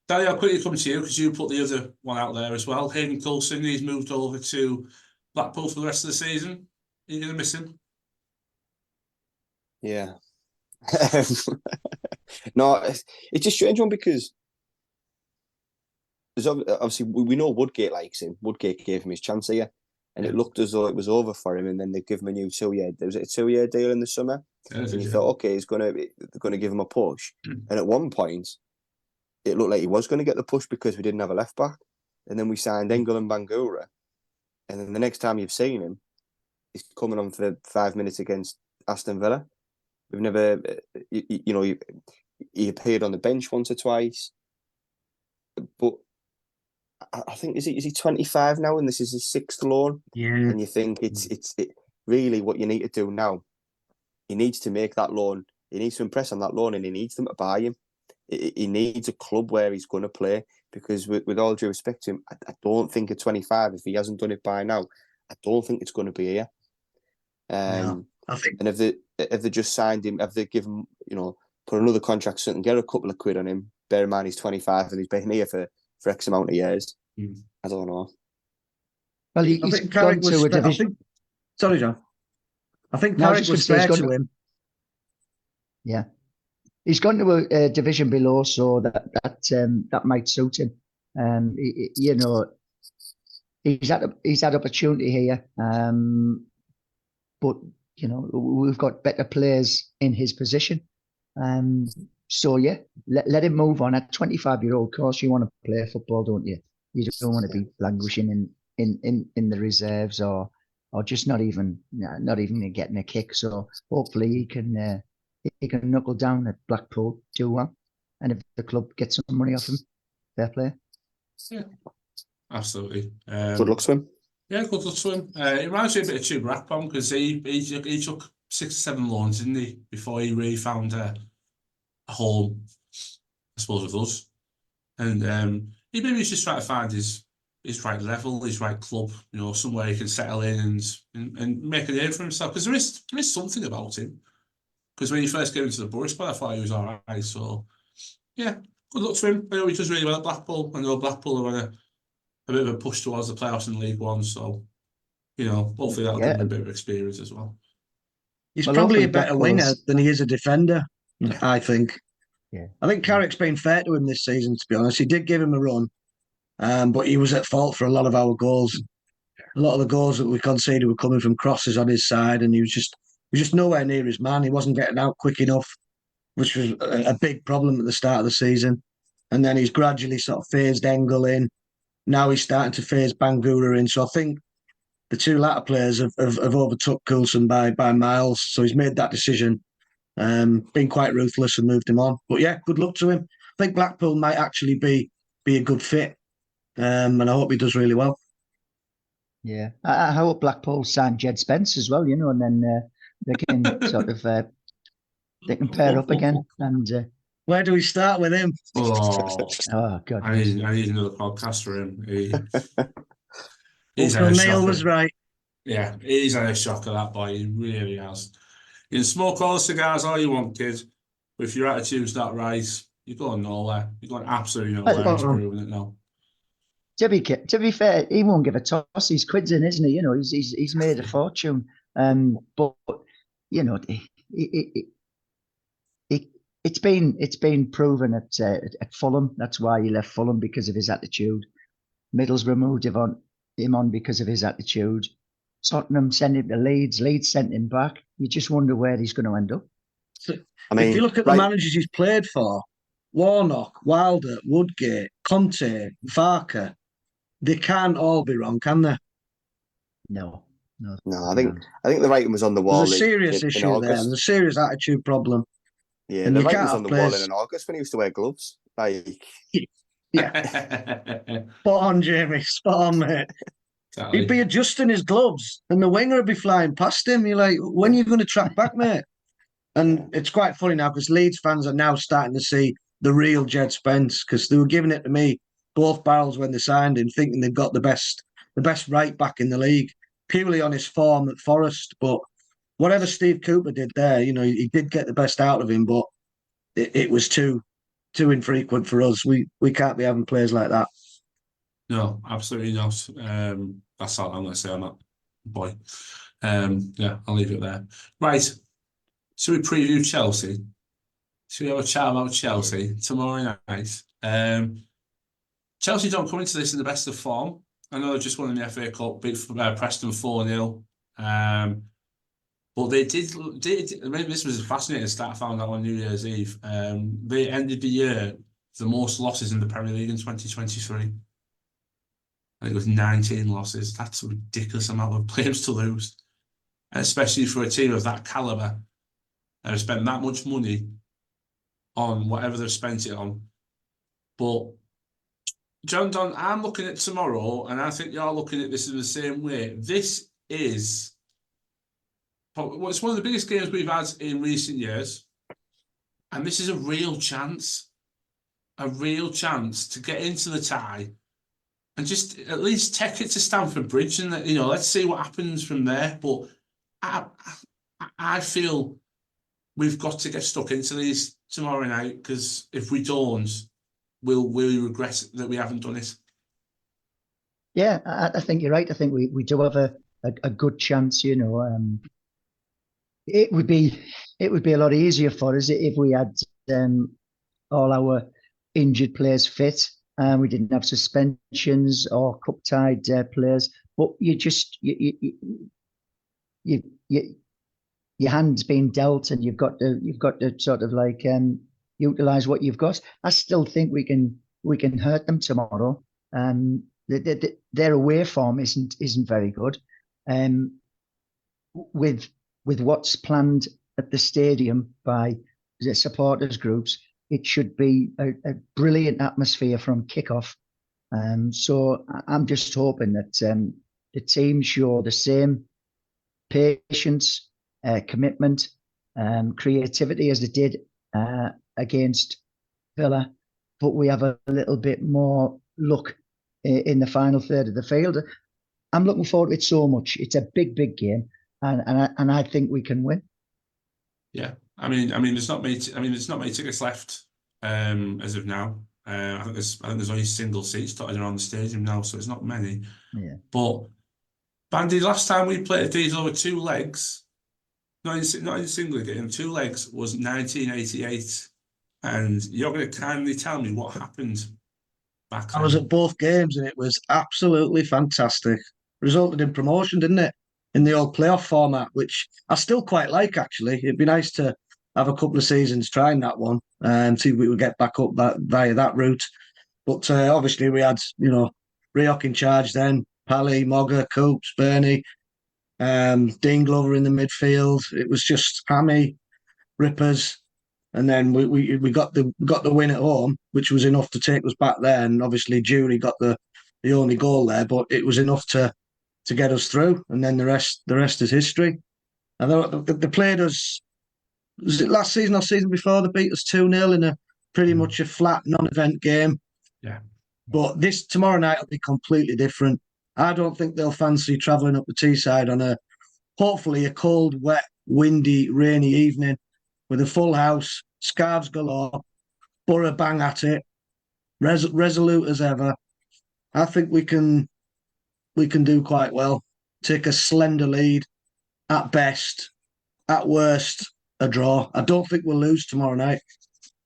[SPEAKER 2] Danny, I'll quickly come to you because you put the other one out there as well. Hayden Coulson, he's moved over to Blackpool for the rest of the season. Are you going to miss him?
[SPEAKER 4] Yeah. No, it's a strange one because obviously we know Woodgate likes him. Woodgate gave him his chance here, and it looked as though it was over for him. And then they give him a new 2-year. There was a 2-year deal in the summer, and you thought, okay, they're going to give him a push. And at one point, it looked like he was going to get the push because we didn't have a left back, and then we signed Engel and Bangura, and then the next time you've seen him, he's coming on for 5 minutes against Aston Villa. We've never, he appeared on the bench once or twice, but I think is he 25 now, and this is his 6th loan.
[SPEAKER 1] Yeah.
[SPEAKER 4] And you think it's really what you need to do now. He needs to make that loan. He needs to impress on that loan, and he needs them to buy him. He needs a club where he's going to play, because with all due respect to him, I don't think at 25, if he hasn't done it by now, I don't think it's going to be here.
[SPEAKER 1] No, I think.
[SPEAKER 4] And if they just signed him, if they give him, put another contract and get a couple of quid on him, bear in mind he's 25 and he's been here for X amount of years. I don't know.
[SPEAKER 3] Well, he's gone to a division.
[SPEAKER 1] Sorry, John. I think Carrick was fair to him.
[SPEAKER 3] Yeah, he's gone to a division below, so that might suit him. He's had opportunity here, but we've got better players in his position. So yeah, let him move on. At 25-year-old, of course, you want to play football, don't you? You don't want to be languishing in the reserves or just not even getting a kick. So hopefully he can knuckle down at Blackpool, do well, and if the club gets some money off him, fair play.
[SPEAKER 2] Yeah, absolutely.
[SPEAKER 4] Good luck to him.
[SPEAKER 2] Yeah, good luck to him. It reminds me a bit of Chuba Akpom because he took 6 or 7 loans, didn't he, before he really found a home, I suppose, with us. And he maybe was just trying to find his right level, his right club, somewhere he can settle in and make a name for himself. Because there is something about him. Because when he first came into the Borough squad, I thought he was all right. So, yeah, good luck to him. I know he does really well at Blackpool. I know Blackpool are on a bit of a push towards the playoffs in League One. So, hopefully that'll give him a bit of experience as well.
[SPEAKER 1] He's probably a better winger than he is a defender, I think.
[SPEAKER 3] Yeah.
[SPEAKER 1] I think Carrick's been fair to him this season, to be honest. He did give him a run, but he was at fault for a lot of our goals. A lot of the goals that we conceded were coming from crosses on his side, and he was just nowhere near his man. He wasn't getting out quick enough, which was a big problem at the start of the season. And then he's gradually sort of phased Engel in. Now he's starting to phase Bangura in. So I think the two latter players have overtook Coulson by miles. So he's made that decision, been quite ruthless and moved him on. But yeah, good luck to him. I think Blackpool might actually be a good fit, and I hope he does really well.
[SPEAKER 3] Yeah, I hope Blackpool sign Jed Spence as well, and then they can sort of they can pair up again. And
[SPEAKER 1] where do we start with him?
[SPEAKER 3] Oh God,
[SPEAKER 2] I need another podcast for him. He's
[SPEAKER 1] Uncle Neil was right.
[SPEAKER 2] Yeah, he's had a shocker, that boy. He really has. You can smoke all the cigars all you want, kid. But if your attitude's not right, you're going nowhere. You're going absolutely nowhere. He's proving it now.
[SPEAKER 3] To be fair, he won't give a toss. He's quids in, isn't he? He's made a fortune. But it's been proven at Fulham. That's why he left Fulham, because of his attitude. Middlesbrough moved him on because of his attitude. Tottenham sent him to Leeds. Leeds sent him back. You just wonder where he's going to end up.
[SPEAKER 1] So, if you look at the managers he's played for, Warnock, Wilder, Woodgate, Conte, Farker, they can't all be wrong, can they?
[SPEAKER 3] No.
[SPEAKER 4] I think the writing was on the wall.
[SPEAKER 1] There's a serious issue there. There's a serious attitude problem.
[SPEAKER 4] Yeah, and the writing was on the wall in August when he used to wear gloves.
[SPEAKER 1] Yeah. Spot on, Jamie. Spot on, mate.
[SPEAKER 2] Exactly.
[SPEAKER 1] He'd be adjusting his gloves and the winger would be flying past him. You're like, when are you going to track back, mate? And it's quite funny now because Leeds fans are now starting to see the real Jed Spence, because they were giving it to me both barrels when they signed him, thinking they've got the best right back in the league, purely on his form at Forest. But whatever Steve Cooper did there, he did get the best out of him, but it was too infrequent for us. We can't be having players like that.
[SPEAKER 2] No, absolutely not. That's all I'm going to say on that boy. Yeah, I'll leave it there. Right. Should we preview Chelsea? Should we have a chat about Chelsea tomorrow night? Chelsea don't come into this in the best of form. I know they just won the FA Cup, beat Preston 4-0. But they did. This was a fascinating stat I found out on New Year's Eve. They ended the year the most losses in the Premier League in 2023. I think it was 19 losses. That's a ridiculous amount of games to lose, and especially for a team of that calibre. They've spent that much money on whatever they've spent it on. But John Don, I'm looking at tomorrow, and I think you're looking at this in the same way. This is it's one of the biggest games we've had in recent years, and this is a real chance to get into the tie and just at least take it to Stamford Bridge, and let's see what happens from there. But I feel we've got to get stuck into these tomorrow night, because if we don't, we'll regret that we haven't done it.
[SPEAKER 3] Yeah, I think you're right. I think we do have a good chance. It would be a lot easier for us if we had all our injured players fit, and we didn't have suspensions or cup-tied players. But your hand's been dealt, and you've got to sort of like utilize what you've got. I still think we can hurt them tomorrow. Their away form isn't very good. With what's planned at the stadium by the supporters groups, it should be a brilliant atmosphere from kickoff. So I'm just hoping that the team show the same patience, commitment, creativity as they did against Villa, but we have a little bit more luck in the final third of the field. I'm looking forward to it so much. It's a big game, and I think we can win.
[SPEAKER 2] Yeah, I mean, there's not many tickets left as of now. I think there's only single seats dotted around the stadium now, so it's not many.
[SPEAKER 3] Yeah.
[SPEAKER 2] But Bandy, last time we played these over two legs, not in single game, two legs, was 1988. And you're going to kindly tell me what happened back then.
[SPEAKER 1] I was at both games and it was absolutely fantastic. Resulted in promotion, didn't it? In the old playoff format, which I still quite like, actually. It'd be nice to have a couple of seasons trying that one and see if we would get back up via that route. But obviously we had, Rioch in charge then. Pally, Mogger, Coops, Bernie, Dean Glover in the midfield. It was just hammy, rippers. And then we got the win at home, which was enough to take us back there. And obviously Jury got the only goal there, but it was enough to get us through. And then the rest is history. I thought they played us. Was it last season or season before? They beat us 2-0 in a pretty much a flat non-event game.
[SPEAKER 2] Yeah.
[SPEAKER 1] But this tomorrow night will be completely different. I don't think they'll fancy travelling up the Teesside on hopefully a cold, wet, windy, rainy evening with a full house, scarves galore, Borough bang at it, resolute as ever. I think we can do quite well. Take a slender lead at best, at worst a draw. I don't think we'll lose tomorrow night.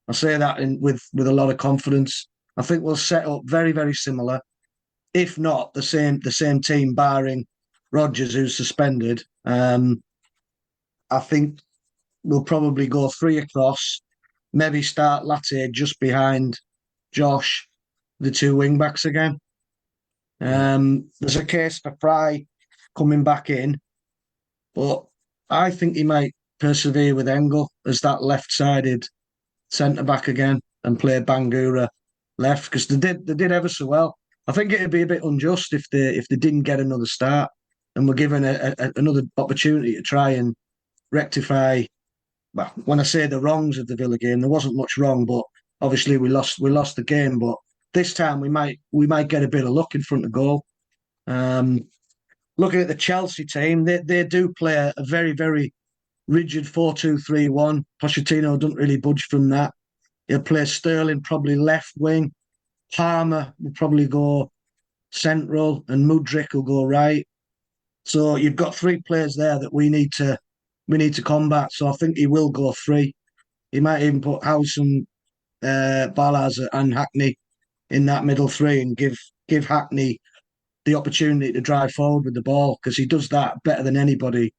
[SPEAKER 1] I say that with a lot of confidence. I think we'll set up very, very similar, if not the same team, barring Rodgers, who's suspended. I think we'll probably go 3 across, maybe start Latte just behind Josh, the 2 wing backs again. There's a case for Fry coming back in, but I think he might persevere with Engel as that left-sided centre back again and play Bangura left, because they did ever so well. I think it'd be a bit unjust if they didn't get another start and were given another opportunity to try and rectify. Well, when I say the wrongs of the Villa game, there wasn't much wrong, but obviously we lost the game. But this time we might get a bit of luck in front of goal. Looking at the Chelsea team, they do play a very, very rigid 4-2-3-1. Pochettino doesn't really budge from that. He'll play Sterling probably left wing. Palmer will probably go central, and Mudryk will go right. So you've got 3 players there that we need to combat. So I think he will go 3. He might even put Howson, Balaz, and Hackney in that middle 3 and give Hackney the opportunity to drive forward with the ball, because he does that better than anybody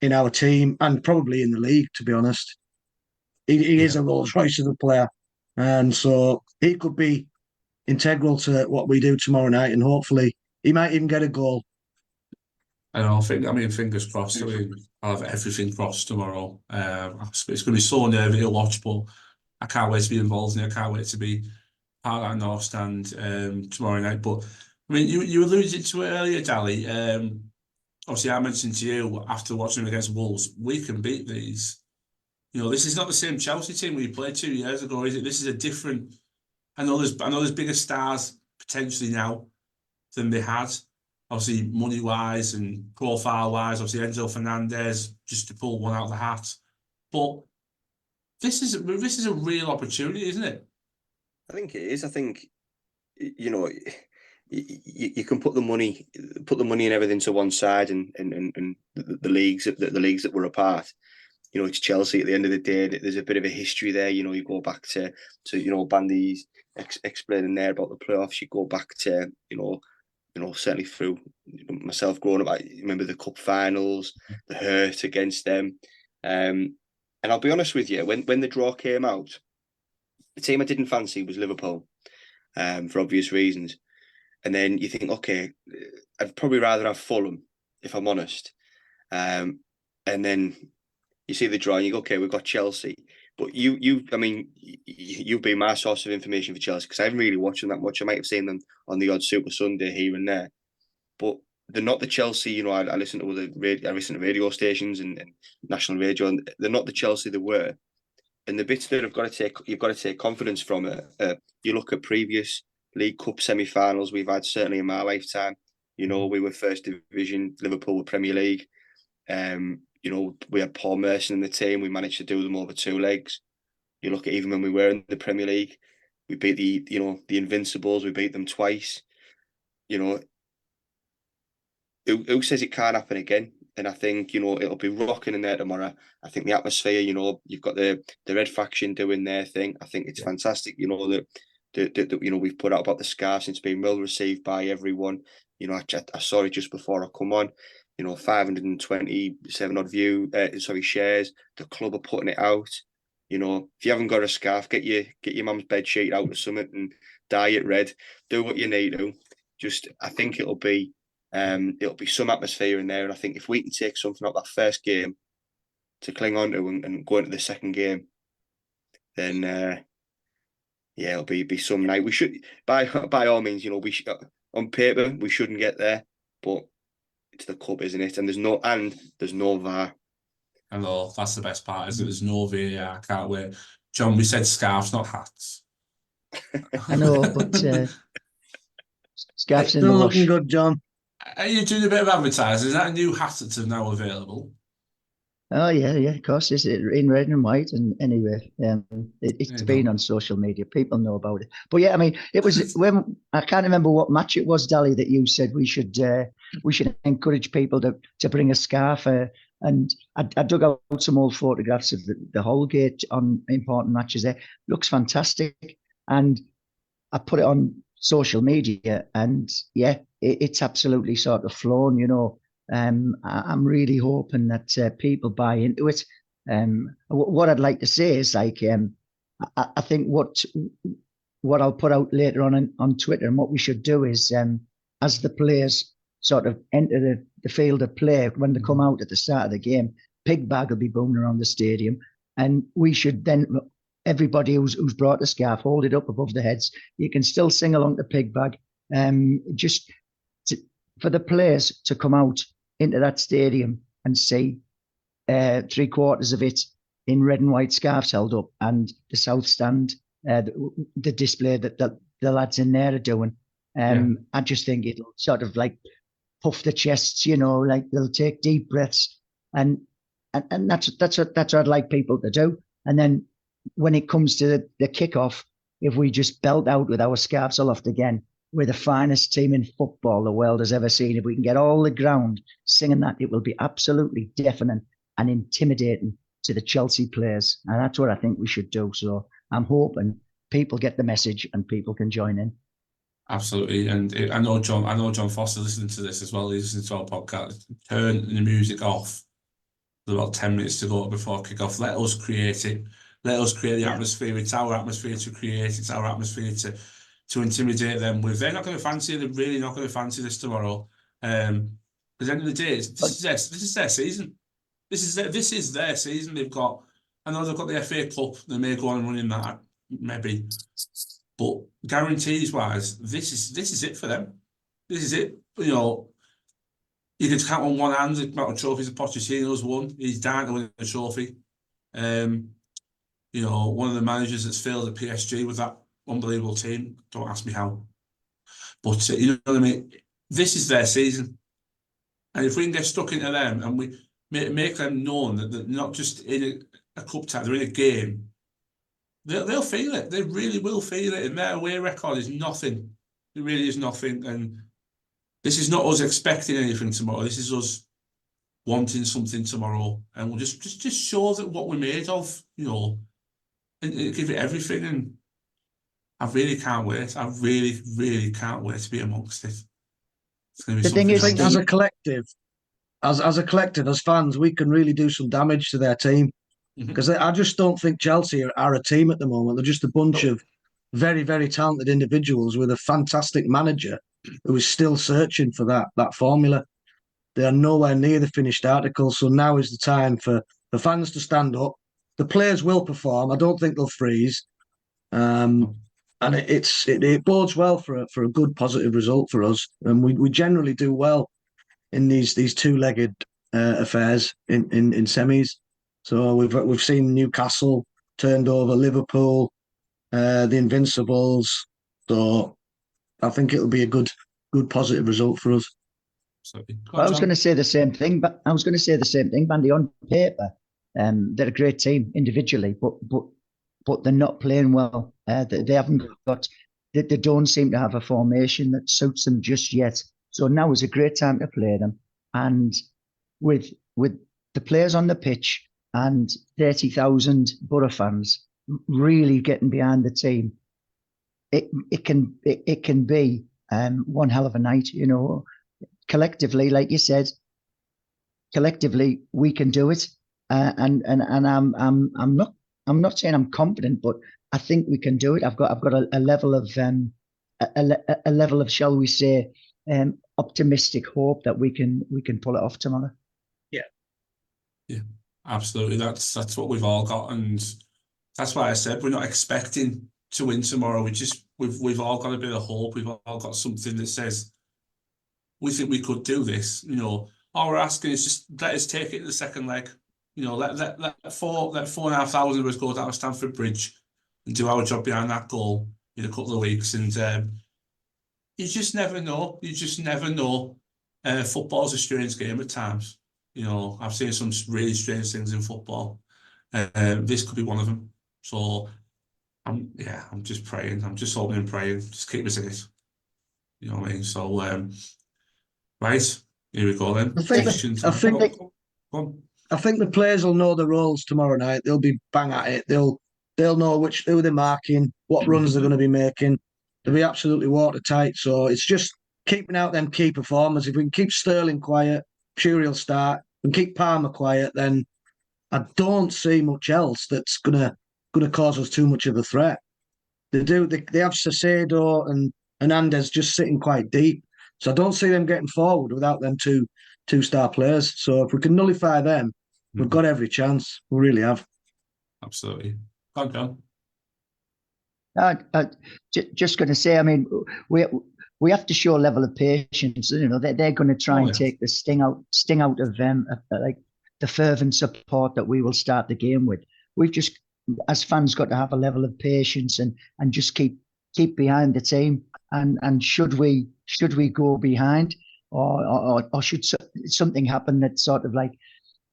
[SPEAKER 1] in our team and probably in the league, to be honest. He is a Rolls Royce of a player. And so he could be integral to what we do tomorrow night, and hopefully he might even get a goal.
[SPEAKER 2] I mean, fingers crossed. I mean, I'll have everything crossed tomorrow. It's going to be so nervy to watch, but I can't wait to be involved in it. I can't wait to be part of that North Stand tomorrow night. But I mean, you alluded to it earlier, Dally. Obviously, I mentioned to you after watching them against Wolves, we can beat these. You know, this is not the same Chelsea team we played 2 years ago, is it? This is a different. I know there's bigger stars potentially now than they had. Obviously, money-wise and profile-wise, obviously Enzo Fernandez, just to pull one out of the hat. But this is a real opportunity, isn't it?
[SPEAKER 4] I think it is. I think, you know, you can put the money and everything to one side, and the leagues that were apart. You know, it's Chelsea at the end of the day. There's a bit of a history there. You know, you go back to Bandy's explaining there about the playoffs. You go back to certainly through myself growing up. I remember the cup finals, the hurt against them. And I'll be honest with you, when the draw came out, the team I didn't fancy was Liverpool, for obvious reasons. And then you think, okay, I'd probably rather have Fulham, if I'm honest. And then you see the draw and you go, okay, we've got Chelsea. But you've been my source of information for Chelsea, because I haven't really watched them that much. I might have seen them on the odd Super Sunday here and there. But they're not the Chelsea, you know, I listen to radio stations and national radio, and they're not the Chelsea they were. And the bits that you've got to take confidence from it. You look at previous League Cup semi-finals we've had, certainly in my lifetime. You know, we were First Division, Liverpool were Premier League. You know, we had Paul Merson in the team. We managed to do them over 2 legs. You look at even when we were in the Premier League, we beat the Invincibles. We beat them twice. You know, who says it can't happen again? And I think, you know, it'll be rocking in there tomorrow. I think the atmosphere, you know, you've got the Red Faction doing their thing. I think it's fantastic. You know, that you know, we've put out about the scarves, and it's been well received by everyone. You know, I saw it just before I come on. You know, 527 odd shares. The club are putting it out. You know, if you haven't got a scarf, get your mum's bed sheet out or something and dye it red. Do what you need to. I think it'll be It'll be some atmosphere in there, and I think if we can take something out that first game to cling on to and go into the second game, then yeah, it'll be some night. We should, by all means, you know, we should, on paper we shouldn't get there, but it's the cup, isn't it? And there's no VAR.
[SPEAKER 2] I know, that's the best part, is there's no VAR. I can't wait. John, we said scarves, not hats.
[SPEAKER 3] I know, but scarves in the
[SPEAKER 1] Still
[SPEAKER 3] wash.
[SPEAKER 1] looking good, John.
[SPEAKER 2] Are you doing a bit of advertising? Is that a new hat that's now available?
[SPEAKER 3] Oh yeah, of course. It's in red and white, and anyway, it's been on social media. People know about it. But yeah, I mean, it was when I can't remember what match it was, Dally, that you said we should encourage people to bring a scarf. And I dug out some old photographs of the Holgate on important matches. There looks fantastic, and I put it on social media, and yeah, it's absolutely sort of flown, you know. I'm really hoping that people buy into it. What I'd like to say is, like, I think what I'll put out later on Twitter, and what we should do is, as the players sort of enter the field of play, when they come out at the start of the game, Pig Bag will be booming around the stadium, and we should then, everybody who's brought the scarf, hold it up above their heads. You can still sing along to Pig Bag, for the players to come out into that stadium and see 3/4 of it in red and white scarves held up, and the South Stand, the display that the lads in there are doing. I just think it'll sort of like puff the chests, you know, like they'll take deep breaths, and that's what I'd like people to do. And then when it comes to the kickoff, if we just belt out with our scarves aloft again, we're the finest team in football the world has ever seen. If we can get all the ground singing that, it will be absolutely deafening and intimidating to the Chelsea players. And that's what I think we should do. So I'm hoping people get the message and people can join in.
[SPEAKER 2] Absolutely. And I know John Foster listening to this as well. He's listening to our podcast. Turn the music off. There's about 10 minutes to go before kick-off. Let us create it. Let us create the atmosphere. It's our atmosphere to create. It's our atmosphere to intimidate them with. They're not going to fancy it. They're really not going to fancy this tomorrow. Because at the end of the day, this is their season. This is their season. I know they've got the FA Cup. They may go on running that, maybe. But guarantees wise, this is it for them. This is it. You know, you can count on one hand the amount of trophies that Pochettino's won. He's down to win a trophy. You know, one of the managers that's failed at PSG with that unbelievable team. Don't ask me how. But you know what I mean? This is their season. And if we can get stuck into them and we make them known that they're not just in a cup tie, they're in a game, they'll feel it. They really will feel it. And their away record is nothing. It really is nothing. And this is not us expecting anything tomorrow. This is us wanting something tomorrow. And we'll just show that what we're made of, you know, and give it everything. And I really can't wait. I really, really can't wait to be amongst it.
[SPEAKER 1] The thing is, as a collective, as fans, we can really do some damage to their team. Because I just don't think Chelsea are a team at the moment. They're just a bunch of very, very talented individuals with a fantastic manager who is still searching for that formula. They are nowhere near the finished article. So now is the time for the fans to stand up. The players will perform. I don't think they'll freeze. And it bodes well for a good positive result for us. And we generally do well in these two-legged affairs in semis. So we've seen Newcastle turned over Liverpool, the Invincibles. So I think it'll be a good positive result for us.
[SPEAKER 3] I was going to say the same thing, Bandy. On paper, they're a great team individually, but they're not playing well. They haven't got. They don't seem to have a formation that suits them just yet. So now is a great time to play them, and with the players on the pitch and 30,000 Borough fans really getting behind the team, it can be one hell of a night. You know, collectively, like you said, collectively we can do it, and I'm not saying I'm confident, but I think we can do it. I've got a level of a level of, shall we say, optimistic hope that we can pull it off tomorrow.
[SPEAKER 2] Absolutely. That's what we've all got, and that's why I said we're not expecting to win tomorrow. We've all got a bit of hope. We've all got something that says we think we could do this. All we're asking is just let us take it to the second leg. Let 4,500 of us go down to Stamford Bridge and do our job behind that goal in a couple of weeks. And you just never know. You just never know. Football's a strange game at times. I've seen some really strange things in football. This could be one of them. So, I'm just praying. I'm just hoping and praying. Just keep us in it. You know what I mean? So, right, here we go then.
[SPEAKER 1] I think the players will know the roles tomorrow night. They'll be bang at it. They'll know who they're marking, what runs they're going to be making. They'll be absolutely watertight. So it's just keeping out them key performers. If we can keep Sterling quiet, Fury will start, and keep Palmer quiet, then I don't see much else that's gonna cause us too much of a threat. They have Saicedo and Hernandez just sitting quite deep, so I don't see them getting forward without them two-star players. So if we can nullify them, we've got every chance. We really have.
[SPEAKER 2] Absolutely. Go on,
[SPEAKER 3] John. Just going to say, I mean, we have to show a level of patience. They're going to try and take the sting out of them, like the fervent support that we will start the game with. We've just, as fans, got to have a level of patience and just keep behind the team. And should we go behind, or should something happen that sort of like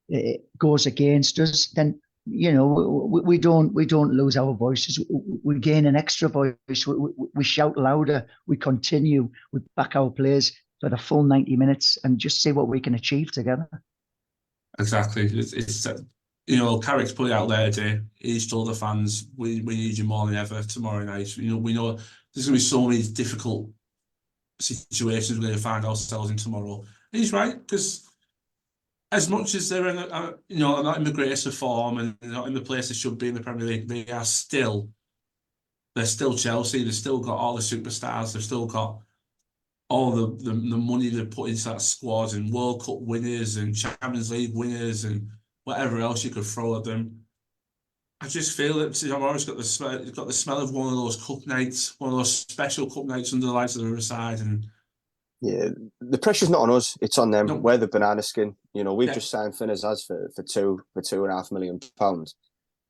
[SPEAKER 3] it goes against us, then we don't lose our voices. We gain an extra voice. We shout louder. We continue. We back our players for the full 90 minutes and just see what we can achieve together.
[SPEAKER 2] Exactly. It's Carrick's put it out there today. He's told the fans, we need you more than ever tomorrow night. We know there's going to be so many difficult situations we're going to find ourselves in tomorrow. And he's right, because as much as they're not in the greatest of form and not in the place they should be in the Premier League, they're still Chelsea. They've still got all the superstars. They've still got all the money they put into that squad, and World Cup winners and Champions League winners and whatever else you could throw at them. I just feel that tomorrow's got the smell of one of those cup nights, one of those special cup nights under the lights of the Riverside. And
[SPEAKER 4] yeah, the pressure's not on us; it's on them.
[SPEAKER 2] No.
[SPEAKER 4] We're the banana skin. We've just signed Finn Azaz for £2.5 million,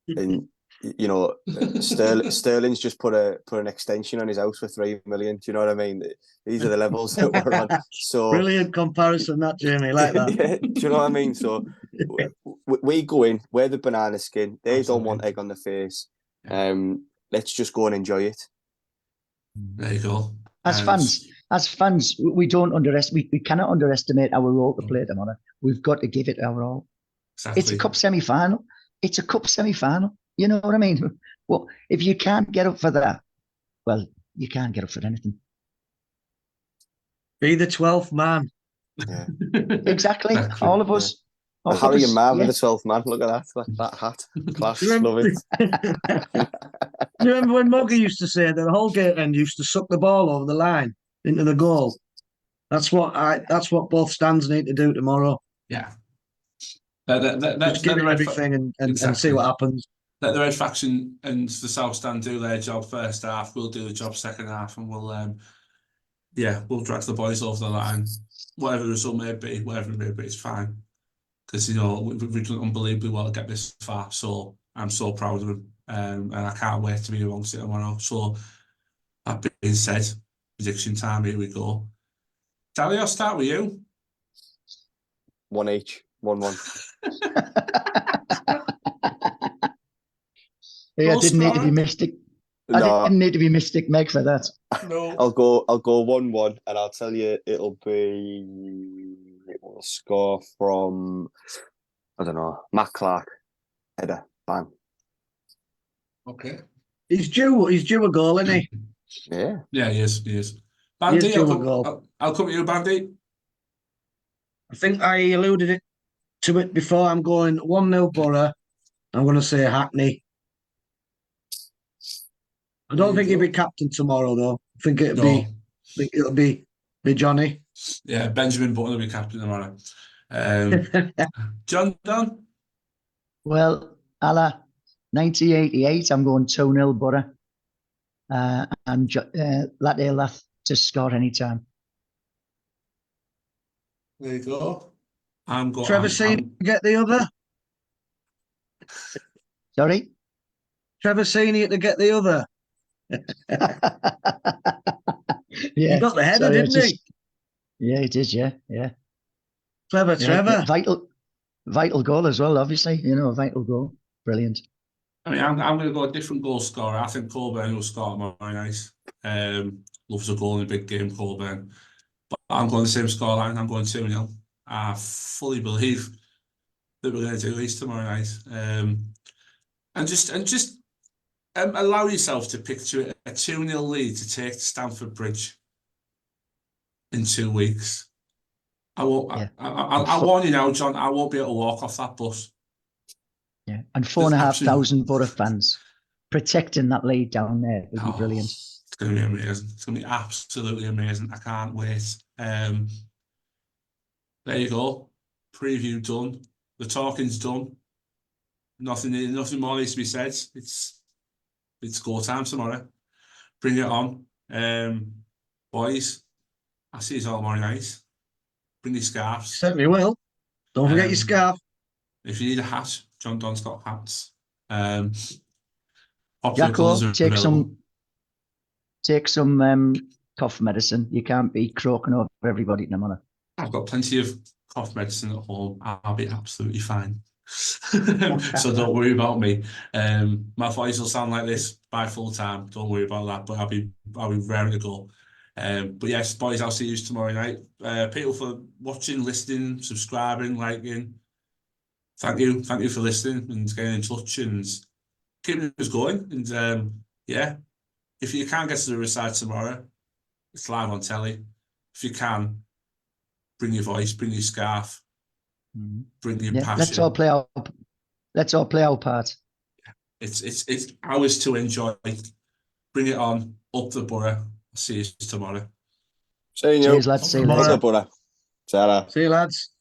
[SPEAKER 4] and Sterling's just put an extension on his house for $3 million. Do you know what I mean? These are the levels that we're on. So
[SPEAKER 1] brilliant comparison, that, Jamie. Like that.
[SPEAKER 4] Yeah, do you know what I mean? So we go in, we're the banana skin. They don't want egg on the face. Let's just go and enjoy it.
[SPEAKER 2] There you go.
[SPEAKER 3] As fans, we cannot underestimate our role to play tomorrow. We've got to give it our all.
[SPEAKER 2] Exactly.
[SPEAKER 3] It's a cup semi-final. You know what I mean? Well, if you can't get up for that, well, you can't get up for anything.
[SPEAKER 1] Be the 12th man.
[SPEAKER 4] Yeah.
[SPEAKER 3] Exactly. All of us.
[SPEAKER 4] Yeah. Harry and Marv are the 12th man. Look at that hat. Class. Love it.
[SPEAKER 1] You remember when Moggy used to say that the whole gate end used to suck the ball over the line into the goal? That's what both stands need to do tomorrow.
[SPEAKER 2] Yeah.
[SPEAKER 1] Just give it everything and see what happens.
[SPEAKER 2] Let the Red Faction and the South Stand do their job first half. We'll do the job second half, and we'll drag the boys over the line. Whatever the result may be, it's fine. Because we've done unbelievably well to get this far. So I'm so proud of them, and I can't wait to be amongst it tomorrow. So that being said, prediction time. Here we go. Dally, I'll start with you.
[SPEAKER 4] 1 each. 1-1.
[SPEAKER 3] Yeah, I didn't need to be mystic. I didn't need to be mystic, Meg, for that.
[SPEAKER 2] No.
[SPEAKER 4] I'll go 1-1, and I'll tell you it will score from, I don't know, Matt Clark. Header. Bang.
[SPEAKER 2] Okay.
[SPEAKER 1] He's due a goal, isn't he?
[SPEAKER 4] Yeah.
[SPEAKER 2] Yeah, he is. Bandy, I'll come to you, Bandy.
[SPEAKER 1] I think I alluded to it before. I'm going 1-0 Borough. I'm going to say Hackney. I don't think he'll be captain tomorrow, though. I think it'll be Johnny.
[SPEAKER 2] Yeah, Benjamin Button will be captain tomorrow. John Dunn.
[SPEAKER 3] Well, Allah, 1988, I'm going 2-0 Borough. And Latte to score anytime.
[SPEAKER 2] There you go. I'm going.
[SPEAKER 1] Trevor Senior to get the other.
[SPEAKER 3] Sorry?
[SPEAKER 1] Trevor Senior to get the other.
[SPEAKER 3] Yeah.
[SPEAKER 1] He got the header,
[SPEAKER 3] sorry,
[SPEAKER 1] didn't he?
[SPEAKER 3] Yeah, he did. Yeah.
[SPEAKER 1] Clever,
[SPEAKER 3] Yeah,
[SPEAKER 1] Trevor.
[SPEAKER 3] vital goal as well. Obviously, a vital goal. Brilliant.
[SPEAKER 2] I mean, I'm going to go a different goal scorer. I think Colburn will score tomorrow night. Loves a goal in a big game, Colburn. But I'm going the same scoreline. I'm going 2-0. I fully believe that we're going to do this tomorrow night. And just allow yourself to picture a 2-0 lead to take to Stamford Bridge in 2 weeks. I won't.
[SPEAKER 3] Yeah.
[SPEAKER 2] I warn you now, John. I won't be able to walk off that bus.
[SPEAKER 3] Yeah, and 4,500 Borough fans protecting that lead down there would be brilliant.
[SPEAKER 2] It's going to be amazing. It's going to be absolutely amazing. I can't wait. There you go. Preview done. The talking's done. Nothing more needs to be said. It's go time tomorrow. Bring it on. Boys, I'll see you all tomorrow night. Bring your scarves.
[SPEAKER 1] Certainly will. Don't forget your scarf.
[SPEAKER 2] If you need a hat, John Don's got hats. Popular
[SPEAKER 3] Jacko,
[SPEAKER 2] colours are available.
[SPEAKER 3] take some cough medicine. You can't be croaking over everybody in the morning.
[SPEAKER 2] I've got plenty of cough medicine at home. I'll be absolutely fine. So don't worry about me. My voice will sound like this by full time. Don't worry about that. But I'll be raring to go. But yes, boys, I'll see you tomorrow night. People for watching, listening, subscribing, liking. Thank you for listening and getting in touch and keeping us going. And yeah, if you can't get to the Riverside tomorrow, it's live on telly. If you can, bring your voice, bring your scarf, bring your passion.
[SPEAKER 3] Let's all play our part.
[SPEAKER 2] It's ours to enjoy. Bring it on, up the Borough. I'll see you tomorrow.
[SPEAKER 4] See you.
[SPEAKER 3] Cheers, lads. See you later.
[SPEAKER 4] Borough. Ta-ra.
[SPEAKER 1] See you, lads.